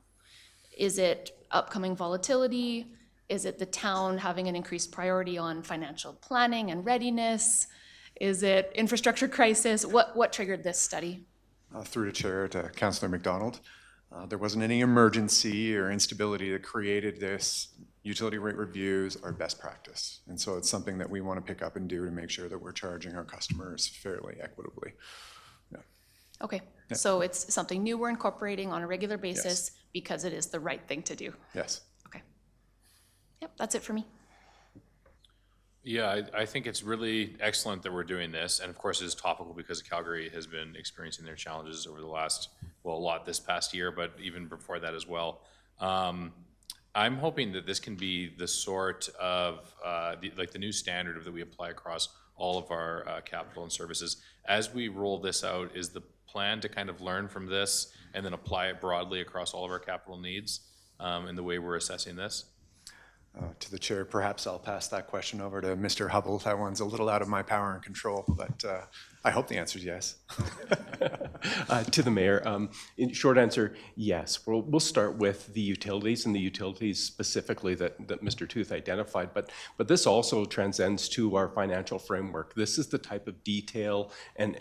Is it upcoming volatility? Is it the town having an increased priority on financial planning and readiness? Is it infrastructure crisis? What triggered this study? Through the chair to Councillor McDonald. There wasn't any emergency or instability that created this. Utility rate reviews are best practice. And so it's something that we want to pick up and do to make sure that we're charging our customers fairly, equitably. Yeah. Okay, Yeah. so it's something new we're incorporating on a regular basis because it is the right thing to do. Yes. Okay. Yep, that's it for me. Yeah, I think it's really excellent that we're doing this, and of course it is topical because Calgary has been experiencing their challenges over the last, well, a lot this past year, but even before that as well. I'm hoping that this can be the sort of, the new standard that we apply across all of our capital and services. As we roll this out, is the plan to kind of learn from this and then apply it broadly across all of our capital needs in the way we're assessing this? To the chair, perhaps I'll pass that question over to Mr. Hubble. That one's a little out of my power and control, but I hope the answer is yes. To the mayor, in short answer, yes. We'll start with the utilities, and the utilities specifically that Mr. Tooth identified, but this also transcends to our financial framework. This is the type of detail and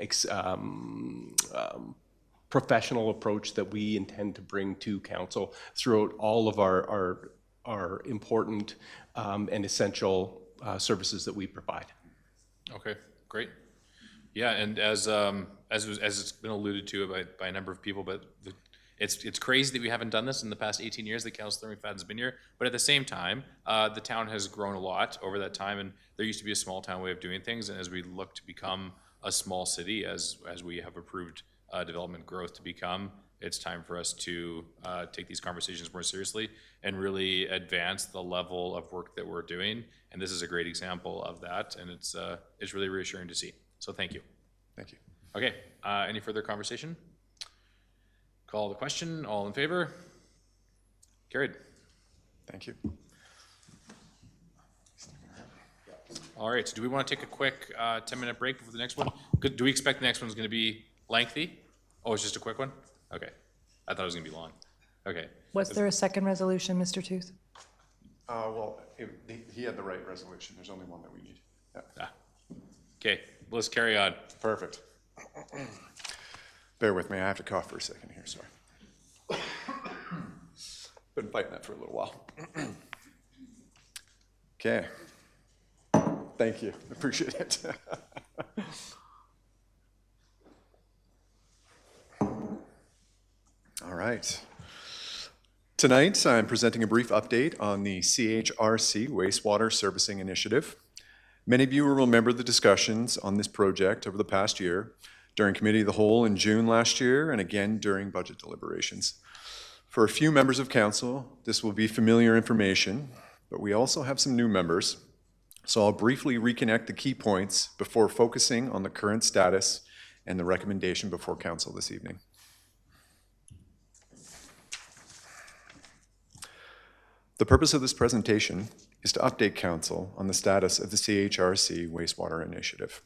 professional approach that we intend to bring to council throughout all of our important and essential services that we provide. Okay, great. Yeah, and as it's been alluded to by a number of people, but it's crazy that we haven't done this in the past 18 years that Councillor McFadden's been here. But at the same time, the town has grown a lot over that time, and there used to be a small town way of doing things. And as we look to become a small city, as we have approved development growth to become, it's time for us to take these conversations more seriously and really advance the level of work that we're doing. And this is a great example of that, and it's really reassuring to see. So thank you. Thank you. Okay, any further conversation? Call the question. All in favor? Carried. Thank you. All right, so do we want to take a quick 10-minute break before the next one? Do we expect the next one's going to be lengthy? Oh, it's just a quick one? Okay. I thought it was going to be long. Okay. Was there a second resolution, Mr. Tooth? Well, he had the right resolution. There's only one that we need. Yeah. Okay, let's carry on. Perfect. Bear with me. I have to cough for a second here. Sorry. Been fighting that for a little while. Okay. Thank you. Appreciate it. All right. Tonight, I'm presenting a brief update on the CHRC Wastewater Servicing Initiative. Many of you will remember the discussions on this project over the past year, during Committee of the Whole in June last year, and again during budget deliberations. For a few members of Council, this will be familiar information, but we also have some new members, so I'll briefly reconnect the key points before focusing on the current status and the recommendation before Council this evening. The purpose of this presentation is to update Council on the status of the CHRC Wastewater Initiative.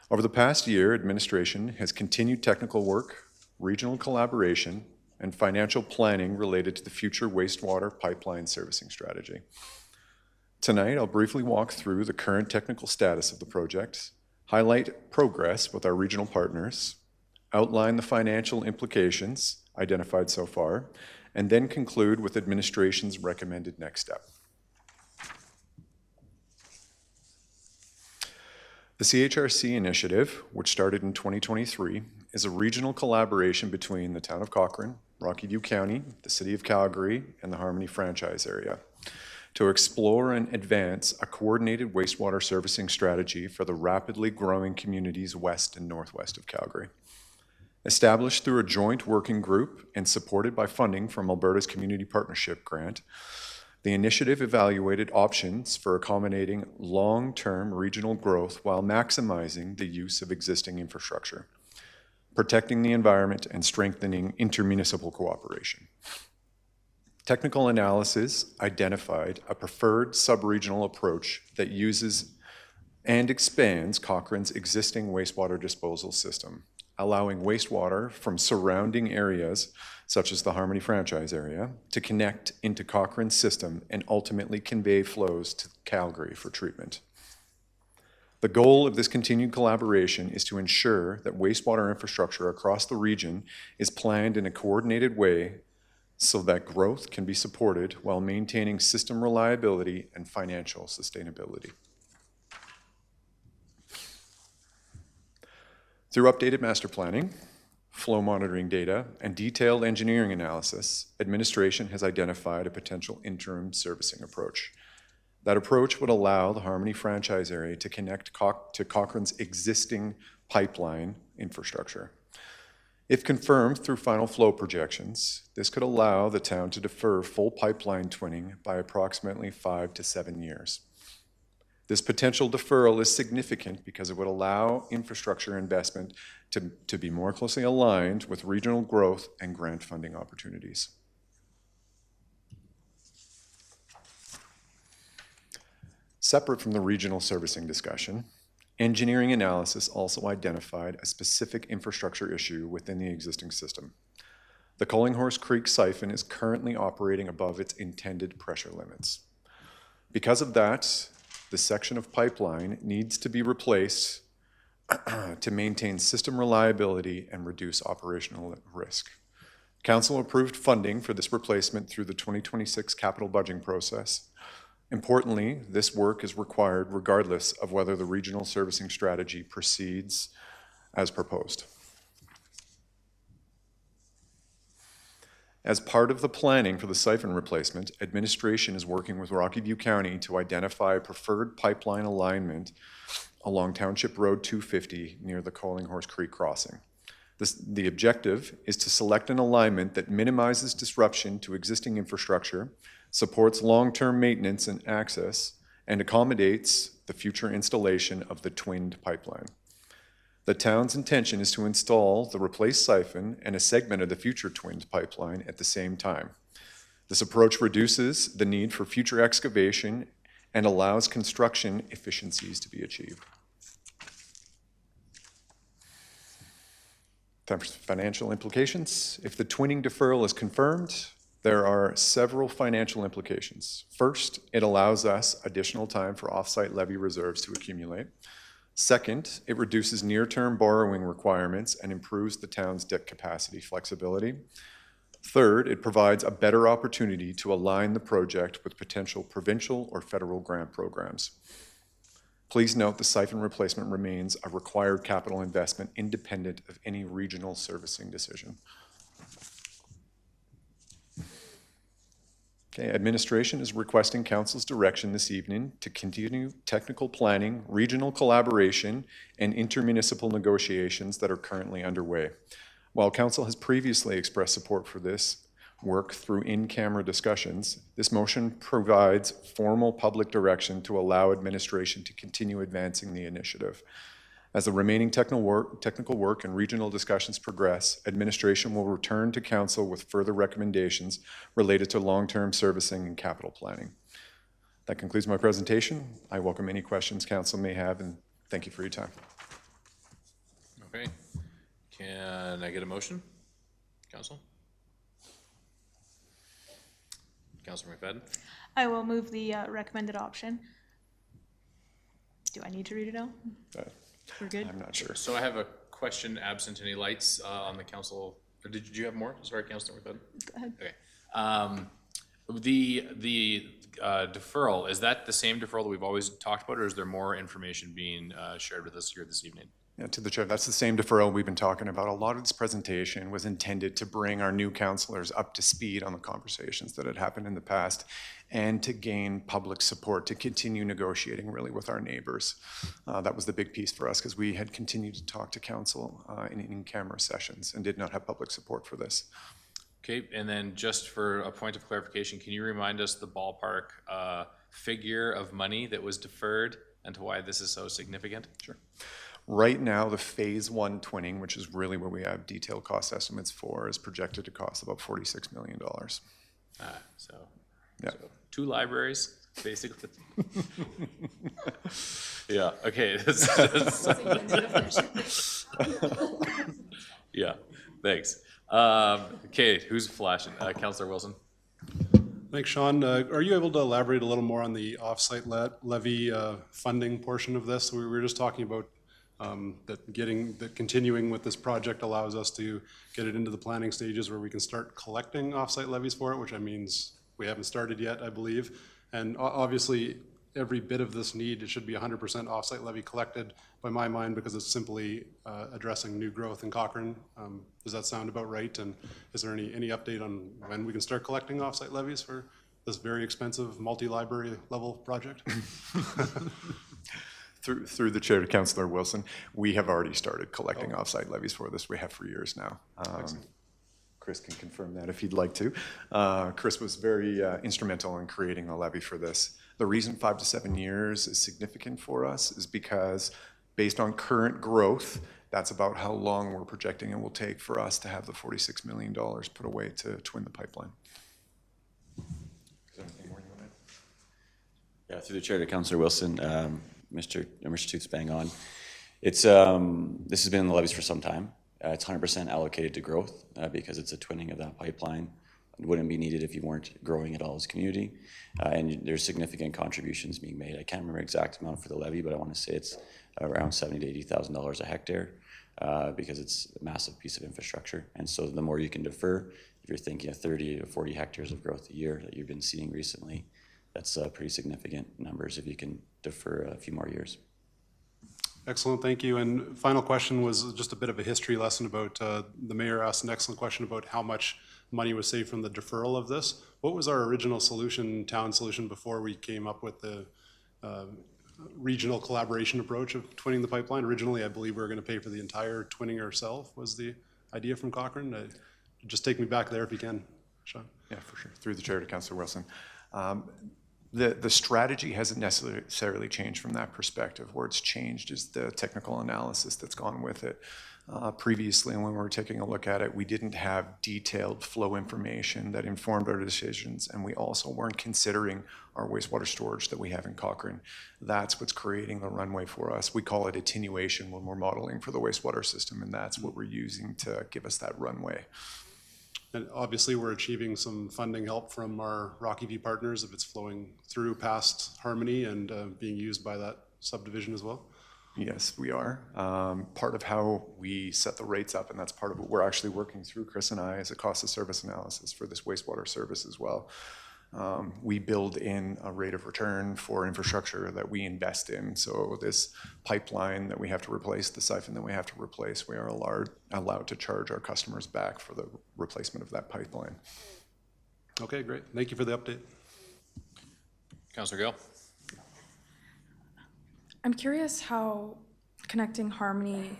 Over the past year, administration has continued technical work, regional collaboration, and financial planning related to the future wastewater pipeline servicing strategy. Tonight, I'll briefly walk through the current technical status of the project, highlight progress with our regional partners, outline the financial implications identified so far, and then conclude with administration's recommended next step. The CHRC initiative, which started in 2023, is a regional collaboration between the town of Cochrane, Rocky View County, the city of Calgary, and the Harmony franchise area to explore and advance a coordinated wastewater servicing strategy for the rapidly growing communities west and northwest of Calgary. Established through a joint working group and supported by funding from Alberta's Community Partnership Grant, the initiative evaluated options for accommodating long-term regional growth while maximizing the use of existing infrastructure, protecting the environment, and strengthening intermunicipal cooperation. Technical analysis identified a preferred sub-regional approach that uses and expands Cochrane's existing wastewater disposal system, allowing wastewater from surrounding areas, such as the Harmony franchise area, to connect into Cochrane's system and ultimately convey flows to Calgary for treatment. The goal of this continued collaboration is to ensure that wastewater infrastructure across the region is planned in a coordinated way so that growth can be supported while maintaining system reliability and financial sustainability. Through updated master planning, flow monitoring data, and detailed engineering analysis, administration has identified a potential interim servicing approach. That approach would allow the Harmony franchise area to connect to Cochrane's existing pipeline infrastructure. If confirmed through final flow projections, this could allow the town to defer full pipeline twinning by approximately 5 to 7 years. This potential deferral is significant because it would allow infrastructure investment to be more closely aligned with regional growth and grant funding opportunities. Separate from the regional servicing discussion, engineering analysis also identified a specific infrastructure issue within the existing system. The Calling-Horse Creek siphon is currently operating above its intended pressure limits. Because of that, the section of pipeline needs to be replaced to maintain system reliability and reduce operational risk. Council approved funding for this replacement through the 2026 capital budgeting process. Importantly, this work is required regardless of whether the regional servicing strategy proceeds as proposed. As part of the planning for the siphon replacement, administration is working with Rocky View County to identify a preferred pipeline alignment along Township Road 250 near the Calling-Horse Creek crossing. The objective is to select an alignment that minimizes disruption to existing infrastructure, supports long-term maintenance and access, and accommodates the future installation of the twinned pipeline. The town's intention is to install the replaced siphon and a segment of the future twinned pipeline at the same time. This approach reduces the need for future excavation and allows construction efficiencies to be achieved. Time for financial implications. If the twinning deferral is confirmed, there are several financial implications. First, it allows us additional time for off-site levy reserves to accumulate. Second, it reduces near-term borrowing requirements and improves the town's debt capacity flexibility. Third, it provides a better opportunity to align the project with potential provincial or federal grant programs. Please note the siphon replacement remains a required capital investment independent of any regional servicing decision. Okay, administration is requesting council's direction this evening to continue technical planning, regional collaboration, and intermunicipal negotiations that are currently underway. While council has previously expressed support for this work through in-camera discussions, this motion provides formal public direction to allow administration to continue advancing the initiative. As the remaining technical work and regional discussions progress, administration will return to council with further recommendations related to long-term servicing and capital planning. That concludes my presentation. I welcome any questions council may have, and thank you for your time. Okay. Can I get a motion? Council? Councilor McFadden? I will move the recommended option. Do I need to read it out? We're good? I'm not sure. So I have a question absent any lights on the council. Or did you have more? Sorry, Councilor McFadden? Go ahead. Okay. The deferral, is that the same deferral that we've always talked about, or is there more information being shared with us here this evening? Yeah, to the chair, that's the same deferral we've been talking about. A lot of this presentation was intended to bring our new councillors up to speed on the conversations that had happened in the past and to gain public support to continue negotiating really with our neighbors. That was the big piece for us because we had continued to talk to council in-camera sessions and did not have public support for this. Okay, and then just for a point of clarification, can you remind us the ballpark figure of money that was deferred and to why this is so significant? Sure. Right now, the phase one twinning, which is really where we have detailed cost estimates for, is projected to cost about $46 million. So Yeah. So 2 libraries, basically. Yeah, okay. Yeah, thanks. Okay, who's flashing? Councillor Wilson? Thanks, Sean. Are you able to elaborate a little more on the offsite levy funding portion of this? We were just talking about that continuing with this project allows us to get it into the planning stages where we can start collecting offsite levies for it, which means we haven't started yet, I believe. And obviously, every bit of this need, it should be 100% offsite levy collected by my mind because it's simply addressing new growth in Cochrane. Does that sound about right? And is there any update on when we can start collecting offsite levies for this very expensive multi-library level project? Through the chair to Councillor Wilson, we have already started collecting offsite levies for this. We have for years now. Chris can confirm that if he'd like to. Chris was very instrumental in creating a levy for this. The reason 5 to 7 years is significant for us is because based on current growth, that's about how long we're projecting it will take for us to have the $46 million put away to twin the pipeline. Is there anything more you want to add? Yeah, through the chair to Councillor Wilson, Mr. Tooth's bang on. It's this has been in the levies for some time. It's 100% allocated to growth because it's a twinning of that pipeline. It wouldn't be needed if you weren't growing at all as a community. And there's significant contributions being made. I can't remember exact amount for the levy, but I want to say it's around $70,000 to $80,000 a hectare because it's a massive piece of infrastructure. And so the more you can defer, if you're thinking of 30 to 40 hectares of growth a year that you've been seeing recently, that's pretty significant numbers if you can defer a few more years. Excellent, thank you. And final question was just a bit of a history lesson about, the mayor asked an excellent question about how much money was saved from the deferral of this. What was our original solution, town solution, before we came up with the regional collaboration approach of twinning the pipeline? Originally, I believe we were going to pay for the entire twinning ourselves, was the idea from Cochrane. Just take me back there if you can, Sean. Yeah, for sure. Through the chair to Councillor Wilson. The strategy hasn't necessarily changed from that perspective. Where it's changed is the technical analysis that's gone with it. Previously, when we were taking a look at it, we didn't have detailed flow information that informed our decisions, and we also weren't considering our wastewater storage that we have in Cochrane. That's what's creating the runway for us. We call it attenuation when we're modeling for the wastewater system, and that's what we're using to give us that runway. And obviously, we're achieving some funding help from our Rocky View partners if it's flowing through past Harmony and being used by that subdivision as well. Yes, we are. Part of how we set the rates up, and that's part of what we're actually working through, Chris and I, is a cost of service analysis for this wastewater service as well. We build in a rate of return for infrastructure that we invest in. So this pipeline that we have to replace, the siphon that we have to replace, we are allowed to charge our customers back for the replacement of that pipeline. Okay, great. Thank you for the update. Councillor Gill? I'm curious how connecting Harmony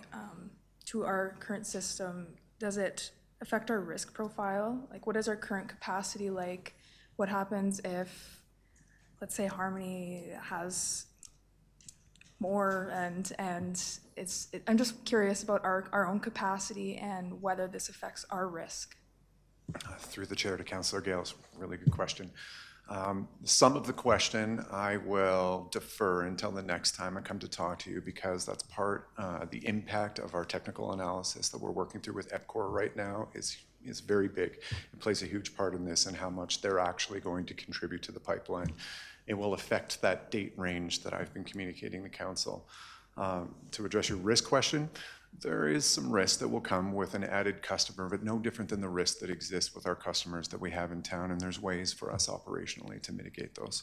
to our current system, does it affect our risk profile? Like, what is our current capacity like? What happens if, let's say, Harmony has more and I'm just curious about our own capacity and whether this affects our risk. Through the chair to Councillor Gale, it's a really good question. Some of the question I will defer until the next time I come to talk to you, because that's part, the impact of our technical analysis that we're working through with EPCOR right now is very big. It plays a huge part in this and how much they're actually going to contribute to the pipeline. It will affect that date range that I've been communicating to council. To address your risk question, there is some risk that will come with an added customer, but no different than the risk that exists with our customers that we have in town, and there's ways for us operationally to mitigate those.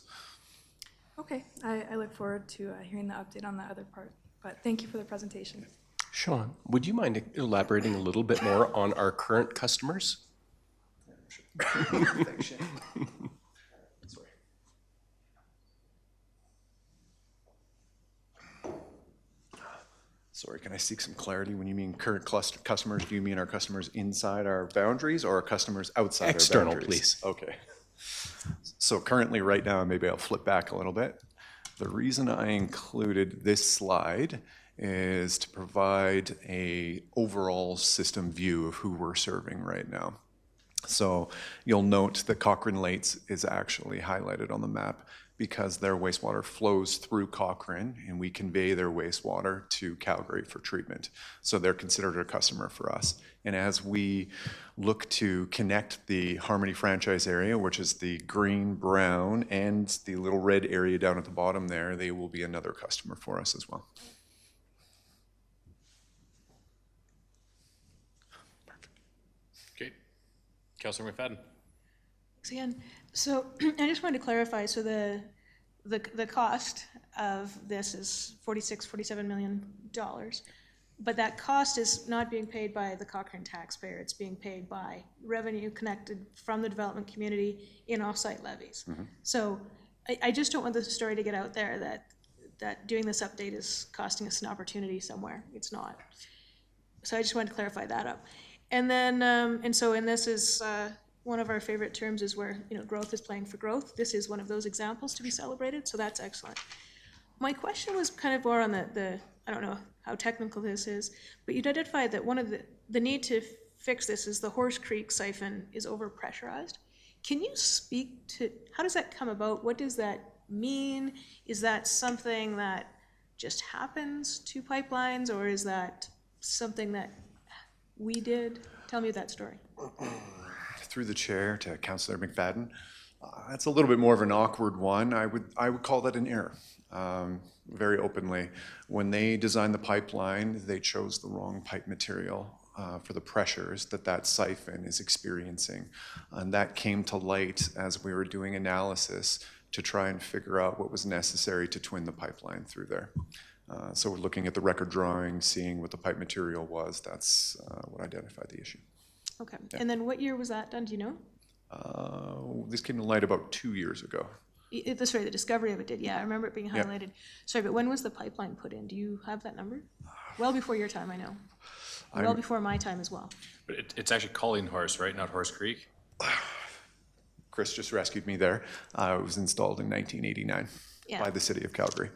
Okay, I look forward to hearing the update on that other part, but thank you for the presentation. Sean, would you mind elaborating a little bit more on our current customers? Thanks, Shane. Sorry. Sorry, can I seek some clarity? When you mean current customers, do you mean our customers inside our boundaries or our customers outside External, our boundaries? please. Okay. So currently, right now, maybe I'll flip back a little bit. The reason I included this slide is to provide a overall system view of who we're serving right now. So you'll note that Cochrane Lakes is actually highlighted on the map because their wastewater flows through Cochrane and we convey their wastewater to Calgary for treatment. So they're considered a customer for us. And as we look to connect the Harmony franchise area, which is the green, brown, and the little red area down at the bottom there, they will be another customer for us as well. Okay. Councillor McFadden? Thanks again. So I just wanted to clarify, so the cost of this is $47 million, but that cost is not being paid by the Cochrane taxpayer, it's being paid by revenue connected from the development community in offsite levies. Mm-hmm. So I just don't want the story to get out there that doing this update is costing us an opportunity somewhere. It's not. So I just wanted to clarify that up. And then, and this is, one of our favorite terms is where, growth is playing for growth. This is one of those examples to be celebrated, so that's excellent. My question was kind of more on the I don't know how technical this is, but you'd identified that one of the need to fix this is the Horse Creek siphon is overpressurized. Can you speak to, how does that come about? What does that mean? Is that something that just happens to pipelines, or is that something that we did? Tell me that story. Through the chair to Councillor McFadden, that's a little bit more of an awkward one. I would call that an error, very openly. When they designed the pipeline, they chose the wrong pipe material for the pressures that siphon is experiencing, and that came to light as we were doing analysis to try and figure out what was necessary to twin the pipeline through there. So we're looking at the record drawing, seeing what the pipe material was. That's what identified the issue. Okay, yeah. And then what year was that done, do you know? This came to light about 2 years ago. Sorry, the discovery of it did, yeah, I remember it being highlighted. Yeah. Sorry, but when was the pipeline put in? Do you have that number? Well before your time, I know. Well before my time as well. But it's actually Calling Horse, right, not Horse Creek? Chris just rescued me there. It was installed in 1989 by the city of Calgary.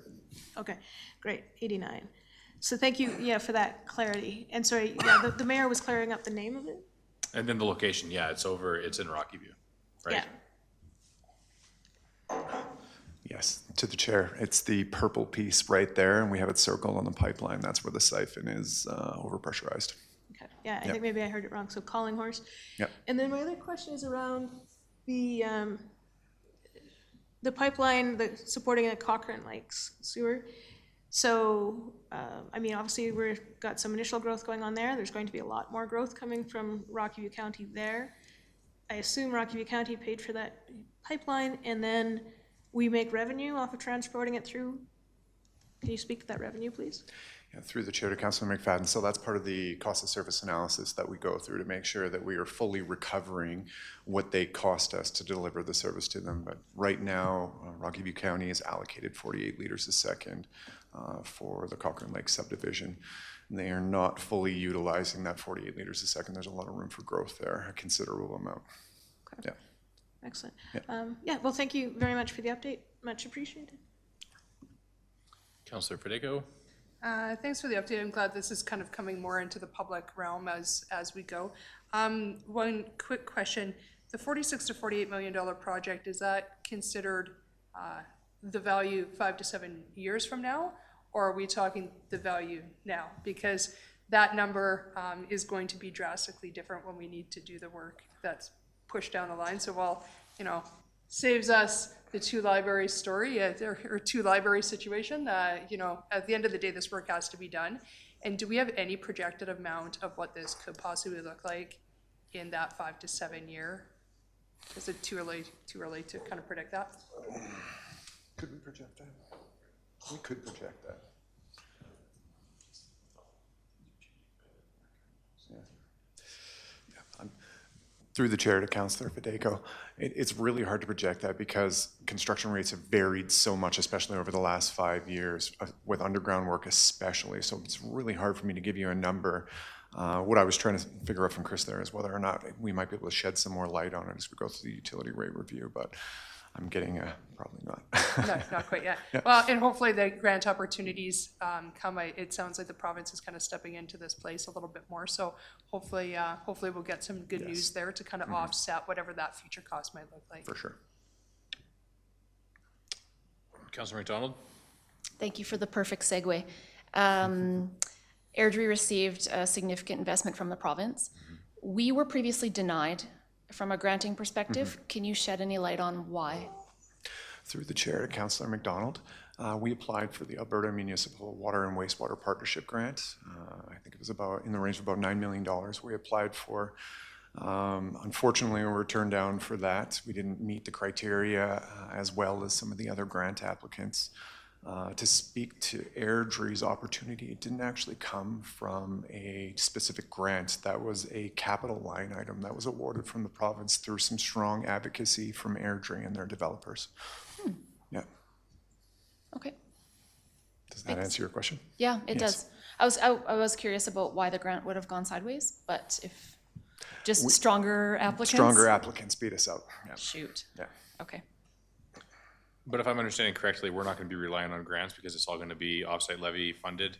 Okay, great, 89. So thank you, for that clarity. And sorry, the mayor was clearing up the name of it? And then the location, it's in Rocky View, right? Yeah. Yes, to the chair. It's the purple piece right there, and we have it circled on the pipeline. That's where the siphon is overpressurized. Okay, yeah, I think maybe I heard it wrong. So Calling Horse. Yep. And then my other question is around the pipeline supporting the Cochrane Lakes sewer. So, obviously we've got some initial growth going on there. There's going to be a lot more growth coming from Rocky View County there. I assume Rocky View County paid for that pipeline, and then we make revenue off of transporting it through Can you speak to that revenue, please? Yeah, through the chair to Councilor McFadden. So that's part of the cost of service analysis that we go through to make sure that we are fully recovering what they cost us to deliver the service to them. But right now, Rocky View County is allocated 48 liters a second for the Cochrane Lake subdivision. And they are not fully utilizing that 48 liters a second. There's a lot of room for growth there, a considerable amount. Okay. Yeah. Excellent. Yeah, well, thank you very much for the update. Much appreciated. Councillor Federico? Thanks for the update. I'm glad this is kind of coming more into the public realm as we go. One quick question. The $46 to $48 million project, is that considered the value 5 to 7 years from now? Or are we talking the value now? Because that number is going to be drastically different when we need to do the work that's pushed down the line. So while, you know, saves us the two library story or two library situation, you know, at the end of the day, this work has to be done. And do we have any projected amount of what this could possibly look like in that 5 to 7 year? Is it too early to kind of predict that? Could we project that? We could project that. Through the chair to Councillor Federico, it's really hard to project that because construction rates have varied so much, especially over the last 5 years, with underground work especially. So it's really hard for me to give you a number. What I was trying to figure out from Chris there is whether or not we might be able to shed some more light on it as we go through the utility rate review, but I'm getting probably not. No, not quite yet. Yeah. Well, and hopefully the grant opportunities come. It sounds like the province is kind of stepping into this place a little bit more. So hopefully we'll get some good news there to kind of offset whatever that future cost might look like. For sure. Councillor McDonald? Thank you for the perfect segue. Airdrie received a significant investment from the province. We were previously denied from a granting perspective. Can you shed any light on why? Through the chair to Councillor McDonald, we applied for the Alberta Municipal Water and Wastewater Partnership Grant. I think it was about in the range of about $9 million we applied for. Unfortunately, we were turned down for that. We didn't meet the criteria as well as some of the other grant applicants. To speak to Airdrie's opportunity, it didn't actually come from a specific grant. That was a capital line item that was awarded from the province through some strong advocacy from Airdrie and their developers. Yeah. Okay. Does that answer your question? Yeah, it Yes. does. I was curious about why the grant would have gone sideways, but if just stronger applicants? Stronger applicants beat us out. Yeah. Shoot. Yeah. Okay. But if I'm understanding correctly, we're not going to be relying on grants because it's all going to be offsite levy funded?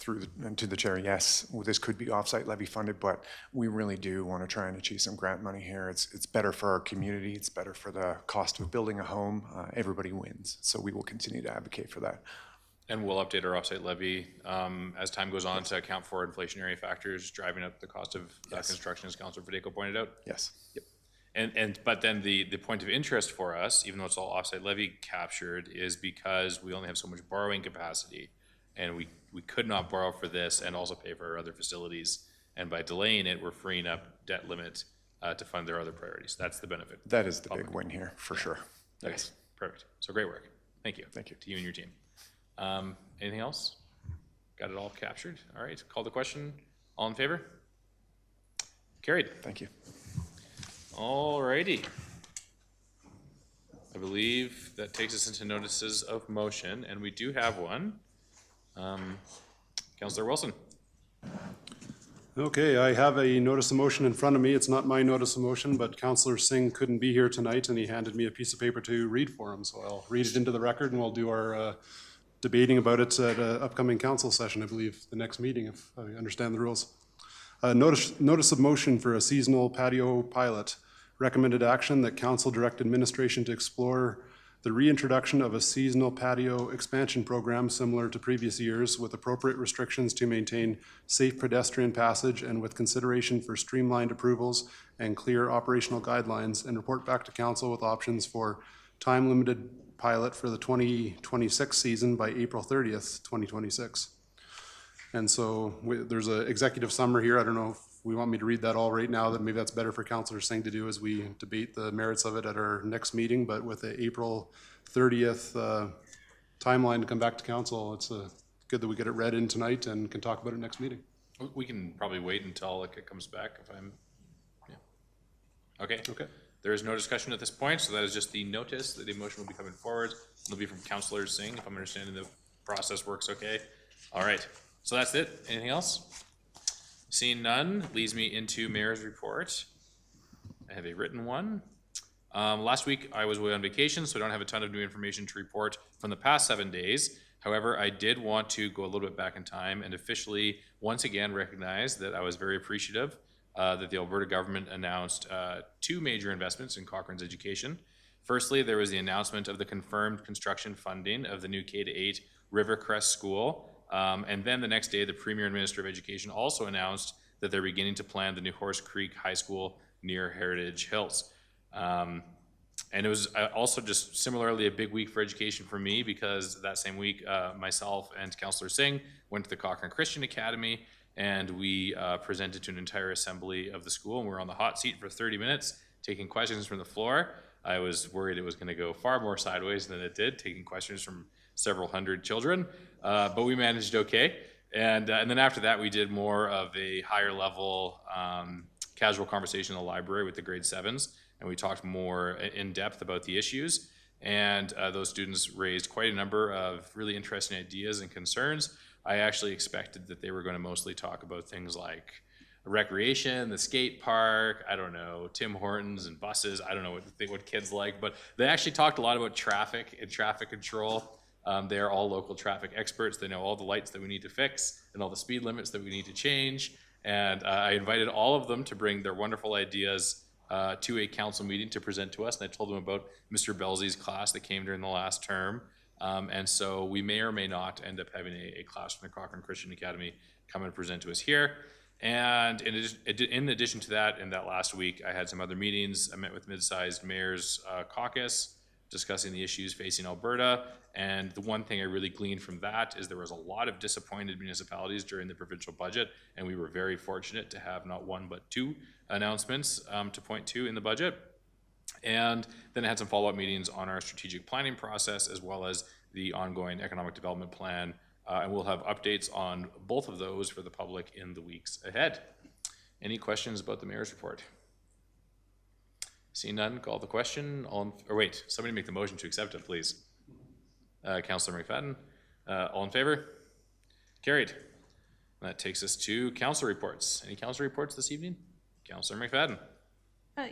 To the chair, yes, well, this could be offsite levy funded, but we really do want to try and achieve some grant money here. It's better for our community. It's better for the cost of building a home. Everybody wins. So we will continue to advocate for that. And we'll update our offsite levy as time goes on to account for inflationary factors driving up the cost of construction, as Councillor Federico pointed out. Yes. Yep. But then the point of interest for us, even though it's all offsite levy captured, is because we only have so much borrowing capacity, and we could not borrow for this and also pay for our other facilities. And by delaying it, we're freeing up debt limit to fund their other priorities. That's the benefit. That is the big win here, for sure. Okay, Yes. perfect. So great work. Thank you. Thank you. To you and your team. Anything else? Got it all captured? All right, call the question. All in favor? Carried. Thank you. All righty. I believe that takes us into notices of motion, and we do have one. Councillor Wilson. Okay, I have a notice of motion in front of me. It's not my notice of motion, but Councillor Singh couldn't be here tonight, and he handed me a piece of paper to read for him. So I'll read it into the record, and we'll do our debating about it at an upcoming council session, I believe, the next meeting, if I understand the rules. Notice of motion for a seasonal patio pilot. Recommended action that council direct administration to explore the reintroduction of a seasonal patio expansion program similar to previous years with appropriate restrictions to maintain safe pedestrian passage and with consideration for streamlined approvals and clear operational guidelines, and report back to council with options for time-limited pilot for the 2026 season by April 30th, 2026. And so there's an executive summary here. I don't know if we want me to read that all right now. That maybe that's better for Councillor Singh to do as we debate the merits of it at our next meeting. But with the April 30th timeline to come back to council. It's good that we get it read in tonight and can talk about it next meeting. We can probably wait until it comes back if I'm, yeah. Okay. Okay. There is no discussion at this point, so that is just the notice that the motion will be coming forward. It'll be from Councillor Singh, if I'm understanding the process works okay. All right, so that's it. Anything else? Seeing none, leads me into Mayor's report. I have a written one. Last week I was away on vacation, so I don't have a ton of new information to report from the past 7 days. However, I did want to go a little bit back in time and officially once again recognize that I was very appreciative that the Alberta government announced 2 major investments in Cochrane's education. Firstly, there was the announcement of the confirmed construction funding of the new K-8 Rivercrest School. And then the next day, the Premier and Minister of Education also announced that they're beginning to plan the new Horse Creek High School near Heritage Hills. And it was also just similarly a big week for education for me because that same week, myself and Councillor Singh went to the Cochrane Christian Academy and we presented to an entire assembly of the school, and we were on the hot seat for 30 minutes taking questions from the floor. I was worried it was going to go far more sideways than it did, taking questions from several hundred children, but we managed okay. And then after that, we did more of a higher level casual conversation in the library with the grade 7s, and we talked more in depth about the issues. And those students raised quite a number of really interesting ideas and concerns. I actually expected that they were going to mostly talk about things like recreation, the skate park, I don't know, Tim Hortons and buses. I don't know what kids like, but they actually talked a lot about traffic and traffic control. They are all local traffic experts. They know all the lights that we need to fix and all the speed limits that we need to change. And I invited all of them to bring their wonderful ideas to a council meeting to present to us. And I told them about Mr. Belzy's class that came during the last term. And so we may or may not end up having a class from the Cochrane Christian Academy come and present to us here. And in addition to that, in that last week, I had some other meetings. I met with mid-sized mayors caucus, discussing the issues facing Alberta. And the one thing I really gleaned from that is there was a lot of disappointed municipalities during the provincial budget, and we were very fortunate to have not one but 2 announcements to point to in the budget. And then I had some follow-up meetings on our strategic planning process as well as the ongoing economic development plan. And we'll have updates on both of those for the public in the weeks ahead. Any questions about the mayor's report? Seeing none, call the question. Somebody make the motion to accept it, please. Councillor McFadden, all in favor? Carried. That takes us to council reports. Any council reports this evening? Councillor McFadden.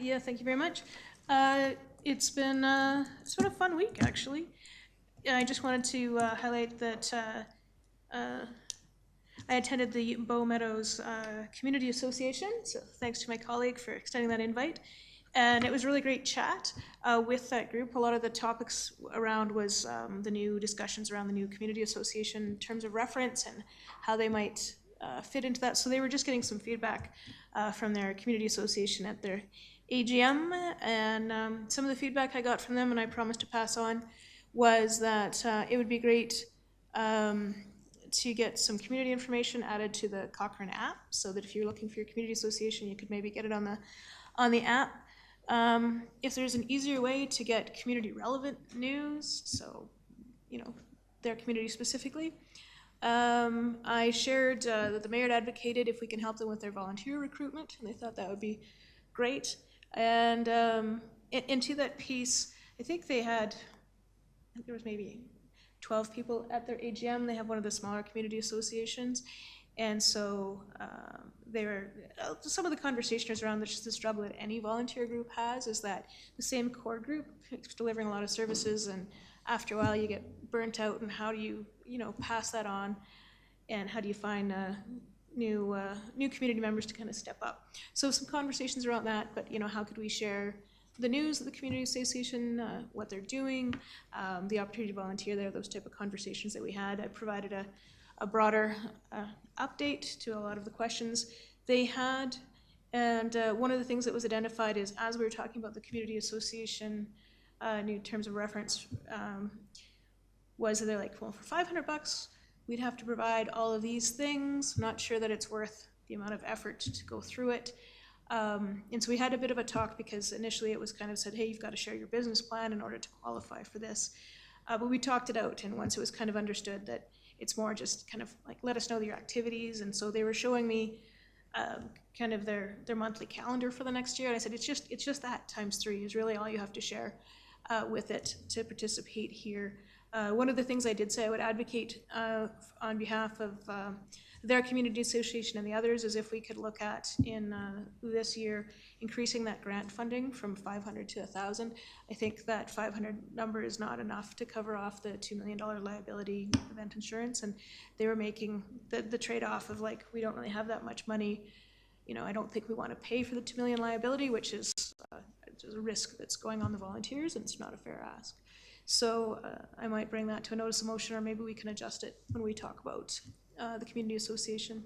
Yeah, thank you very much. It's been a fun week, actually. I just wanted to highlight that I attended the Bow Meadows Community Association, so thanks to my colleague for extending that invite. And it was a really great chat with that group. A lot of the topics around was the new discussions around the new community association in terms of reference and how they might fit into that. So they were just getting some feedback from their community association at their AGM. And some of the feedback I got from them, and I promised to pass on, was that it would be great to get some community information added to the Cochrane app, so that if you're looking for your community association, you could maybe get it on the app. If there's an easier way to get community relevant news, so, their community specifically. I shared that the mayor had advocated if we can help them with their volunteer recruitment, and they thought that would be great. And into that piece, I think there was maybe 12 people at their AGM. They have one of the smaller community associations. And so some of the conversations around the struggle that any volunteer group has is that the same core group is delivering a lot of services, and after a while you get burnt out, and how do you, pass that on, and how do you find new community members to kind of step up. So some conversations around that, but how could we share the news of the community association, what they're doing, the opportunity to volunteer there, those type of conversations that we had. I provided a broader update to a lot of the questions they had. And one of the things that was identified is, as we were talking about the community association new terms of reference, was that they're like, well, for $500, we'd have to provide all of these things. Not sure that it's worth the amount of effort to go through it. And so we had a bit of a talk, because initially it was kind of said, hey, you've got to share your business plan in order to qualify for this. But we talked it out, and once it was kind of understood that it's more just kind of like, let us know your activities, and so they were showing me kind of their monthly calendar for the next year, and I said, it's just that times 3 is really all you have to share with it to participate here. One of the things I did say I would advocate on behalf of their community association and the others is if we could look at in this year increasing that grant funding from 500 to 1,000. I think that 500 number is not enough to cover off the $2 million liability event insurance, and they were making the trade-off of like, we don't really have that much money. You know, I don't think we want to pay for the $2 million liability, which is a risk that's going on the volunteers, and it's not a fair ask. So I might bring that to a notice of motion, or maybe we can adjust it when we talk about the community association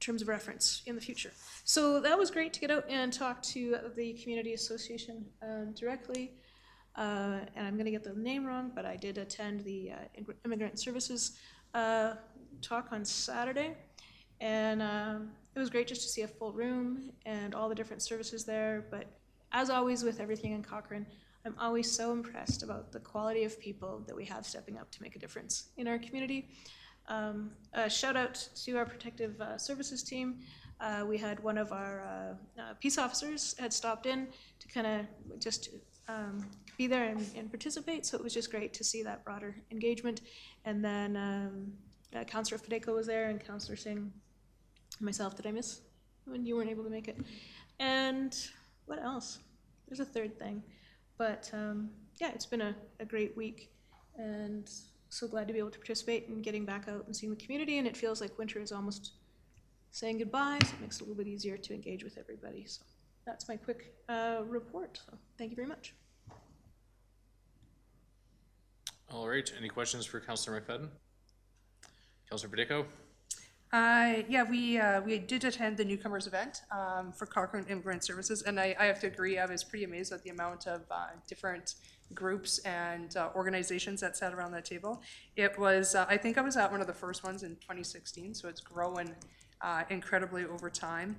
terms of reference in the future. So that was great to get out and talk to the community association directly. And I'm going to get the name wrong, but I did attend the immigrant services talk on Saturday. And it was great just to see a full room and all the different services there. But as always with everything in Cochrane, I'm always so impressed about the quality of people that we have stepping up to make a difference in our community. A shout out to our protective services team. We had one of our peace officers had stopped in to kind of just be there and participate. So it was just great to see that broader engagement. And then Councillor Patio was there, and Councillor Singh, myself. Did I miss when you weren't able to make it? And what else? There's a third thing. But yeah, it's been a great week, and so glad to be able to participate in getting back out and seeing the community. And it feels like winter is almost saying goodbye, so it makes it a little bit easier to engage with everybody. So that's my quick report. So thank you very much. All right, any questions for Councillor McFadden? Councillor Patio? Yeah, we did attend the newcomers event for Cochrane Immigrant Services, and I have to agree, I was pretty amazed at the amount of different groups and organizations that sat around that table. It was, I think I was at one of the first ones in 2016, so it's growing incredibly over time.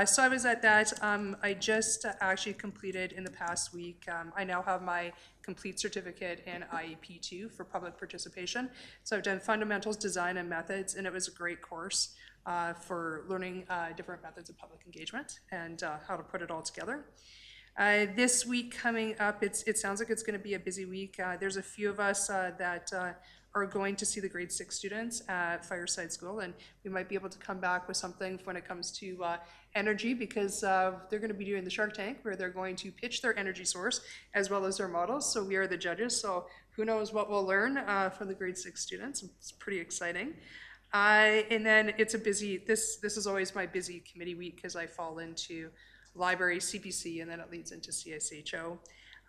So I was at that. I just actually completed in the past week, I now have my complete certificate in IEP2 for public participation. So I've done fundamentals, design, and methods, and it was a great course for learning different methods of public engagement and how to put it all together. This week coming up, it sounds like it's going to be a busy week. There's a few of us that are going to see the grade 6 students at Fireside School, and we might be able to come back with something when it comes to energy, because they're going to be doing the Shark Tank, where they're going to pitch their energy source as well as their models. So we are the judges, so who knows what we'll learn from the grade 6 students. It's pretty exciting. And then it's a busy, this is always my busy committee week, because I fall into library, CPC, and then it leads into CSHO.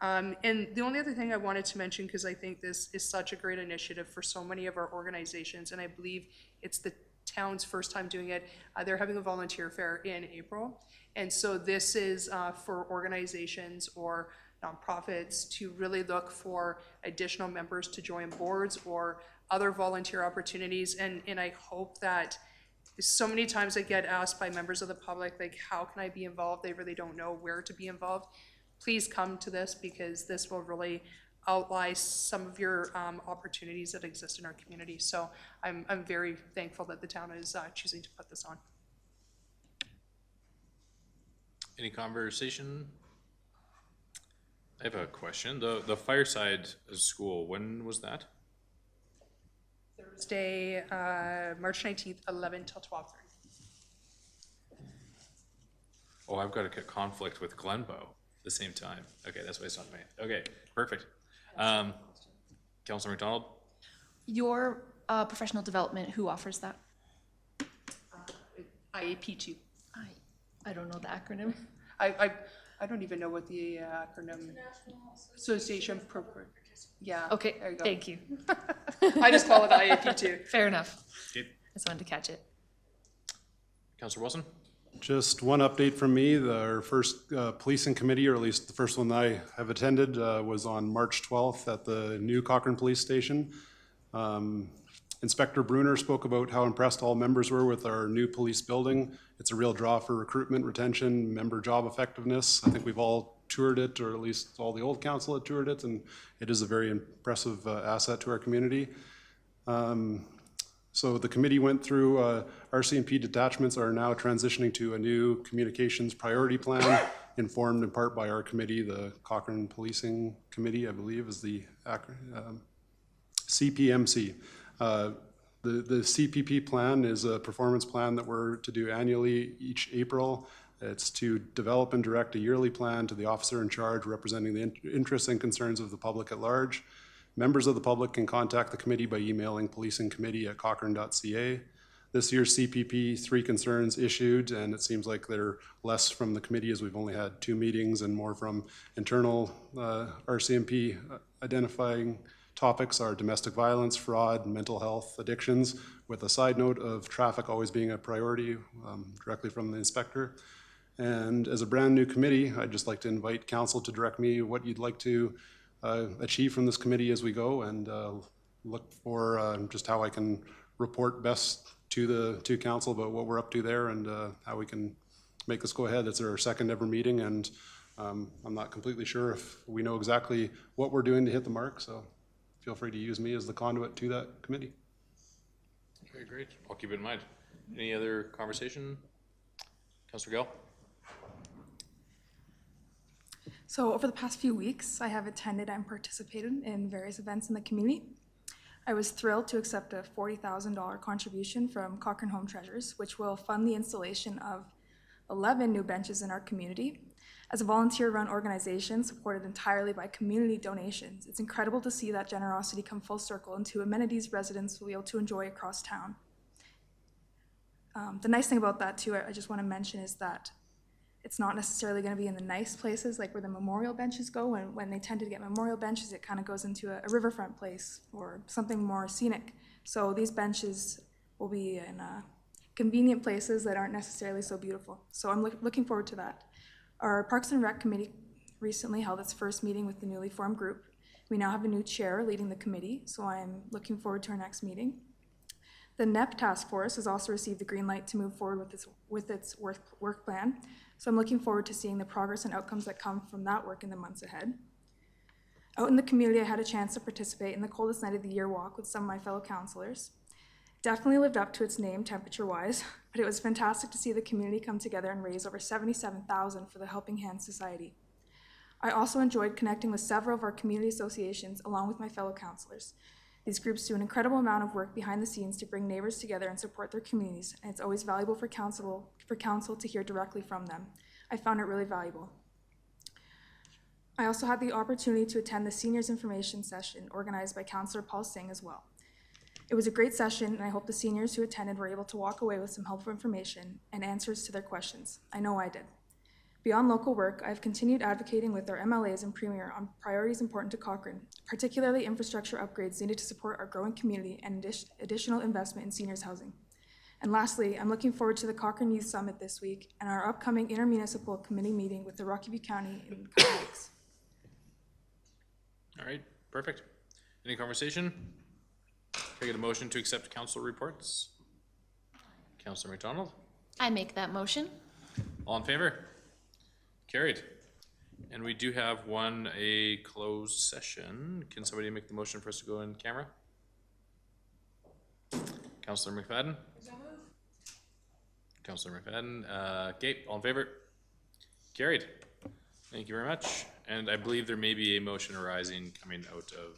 And the only other thing I wanted to mention, because I think this is such a great initiative for so many of our organizations, and I believe it's the town's first time doing it, they're having a volunteer fair in April. And so this is for organizations or nonprofits to really look for additional members to join boards or other volunteer opportunities. And I hope that so many times I get asked by members of the public, like, how can I be involved? They really don't know where to be involved. Please come to this, because this will really outline some of your opportunities that exist in our community. So I'm very thankful that the town is choosing to put this on. Any conversation? I have a question. The Fireside School, when was that? Thursday, March 19th, 11 till 12:30. Oh, I've got a conflict with Glenbow at the same time. Okay, that's why it's not me. Okay, perfect. Councillor McDonald? Your professional development, who offers that? IAP2. I don't know the acronym. I don't even know what the acronym. Association Program. Yeah. Okay, there you go. thank you. I just call it IAP2. Fair enough. Okay. I just wanted to catch it. Councillor Wilson? Just one update from me. Our first policing committee, or at least the first one I have attended, was on March 12th at the new Cochrane Police Station. Inspector Bruner spoke about how impressed all members were with our new police building. It's a real draw for recruitment, retention, member job effectiveness. I think we've all toured it, or at least all the old council had toured it, and it is a very impressive asset to our community. So the committee went through, RCMP detachments are now transitioning to a new communications priority plan, informed in part by our committee, the Cochrane Policing Committee, I believe is the CPMC. The CPP plan is a performance plan that we're to do annually each April. It's to develop and direct a yearly plan to the officer in charge representing the interests and concerns of the public at large. Members of the public can contact the committee by emailing policingcommittee@cochrane.ca. This year's CPP, 3 concerns issued, and it seems like they're less from the committee as we've only had 2 meetings and more from internal RCMP identifying topics are domestic violence, fraud, mental health, addictions, with a side note of traffic always being a priority directly from the inspector. And as a brand new committee, I'd just like to invite council to direct me what you'd like to achieve from this committee as we go, and look for just how I can report best to council about what we're up to there, and how we can make this go ahead. It's our 2nd ever meeting, and I'm not completely sure if we know exactly what we're doing to hit the mark, so feel free to use me as the conduit to that committee. Okay, great. I'll keep it in mind. Any other conversation? Councillor Gill? So over the past few weeks, I have attended and participated in various events in the community. I was thrilled to accept a $40,000 contribution from Cochrane Home Treasures, which will fund the installation of 11 new benches in our community. As a volunteer-run organization supported entirely by community donations, it's incredible to see that generosity come full circle into amenities residents will be able to enjoy across town. The nice thing about that too, I just want to mention, is that it's not necessarily going to be in the nice places like where the memorial benches go. When they tend to get memorial benches, it kind of goes into a riverfront place or something more scenic. So these benches will be in convenient places that aren't necessarily so beautiful. So I'm looking forward to that. Our Parks and Rec Committee recently held its first meeting with the newly formed group. We now have a new chair leading the committee, so I'm looking forward to our next meeting. The NEP task force has also received the green light to move forward with its work plan. So I'm looking forward to seeing the progress and outcomes that come from that work in the months ahead. Out in the community, I had a chance to participate in the coldest night of the year walk with some of my fellow councillors. Definitely lived up to its name temperature-wise, but it was fantastic to see the community come together and raise over $77,000 for the Helping Hands Society. I also enjoyed connecting with several of our community associations along with my fellow councillors. These groups do an incredible amount of work behind the scenes to bring neighbors together and support their communities, and it's always valuable for council to hear directly from them. I found it really valuable. I also had the opportunity to attend the seniors information session organized by Councillor Paul Singh as well. It was a great session, and I hope the seniors who attended were able to walk away with some helpful information and answers to their questions. I know I did. Beyond local work, I've continued advocating with our MLAs and Premier on priorities important to Cochrane, particularly infrastructure upgrades needed to support our growing community and additional investment in seniors housing. And lastly, I'm looking forward to the Cochrane Youth Summit this week and our upcoming intermunicipal committee meeting with the Rocky County in a couple weeks. All right, perfect. Any conversation? Can I get a motion to accept council reports? Councillor McDonald? I make that motion. All in favor? Carried. And we do have a closed session. Can somebody make the motion for us to go in camera? Councillor McFadden? Councillor McFadden. Gabe, all in favor? Carried. Thank you very much. And I believe there may be a motion arising coming out of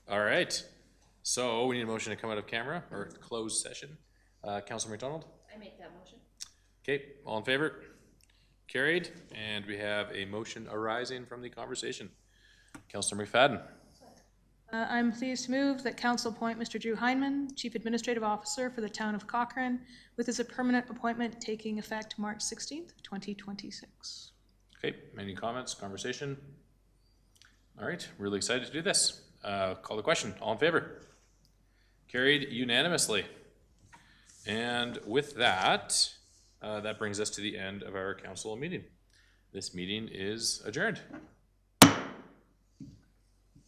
All right. So we need a motion to come out of camera or closed session. Councilor McDonald? I make that motion. Okay, all in favor? Carried, and we have a motion arising from the conversation. Councilor McFadden? I'm pleased to move that council appoint Mr. Drew Heineman, Chief Administrative Officer for the town of Cochrane, with his permanent appointment taking effect March 16th, 2026. Okay, any comments, conversation? All right, really excited to do this. Call the question, all in favor? Carried unanimously. And with that, that brings us to the end of our council meeting. This meeting is adjourned.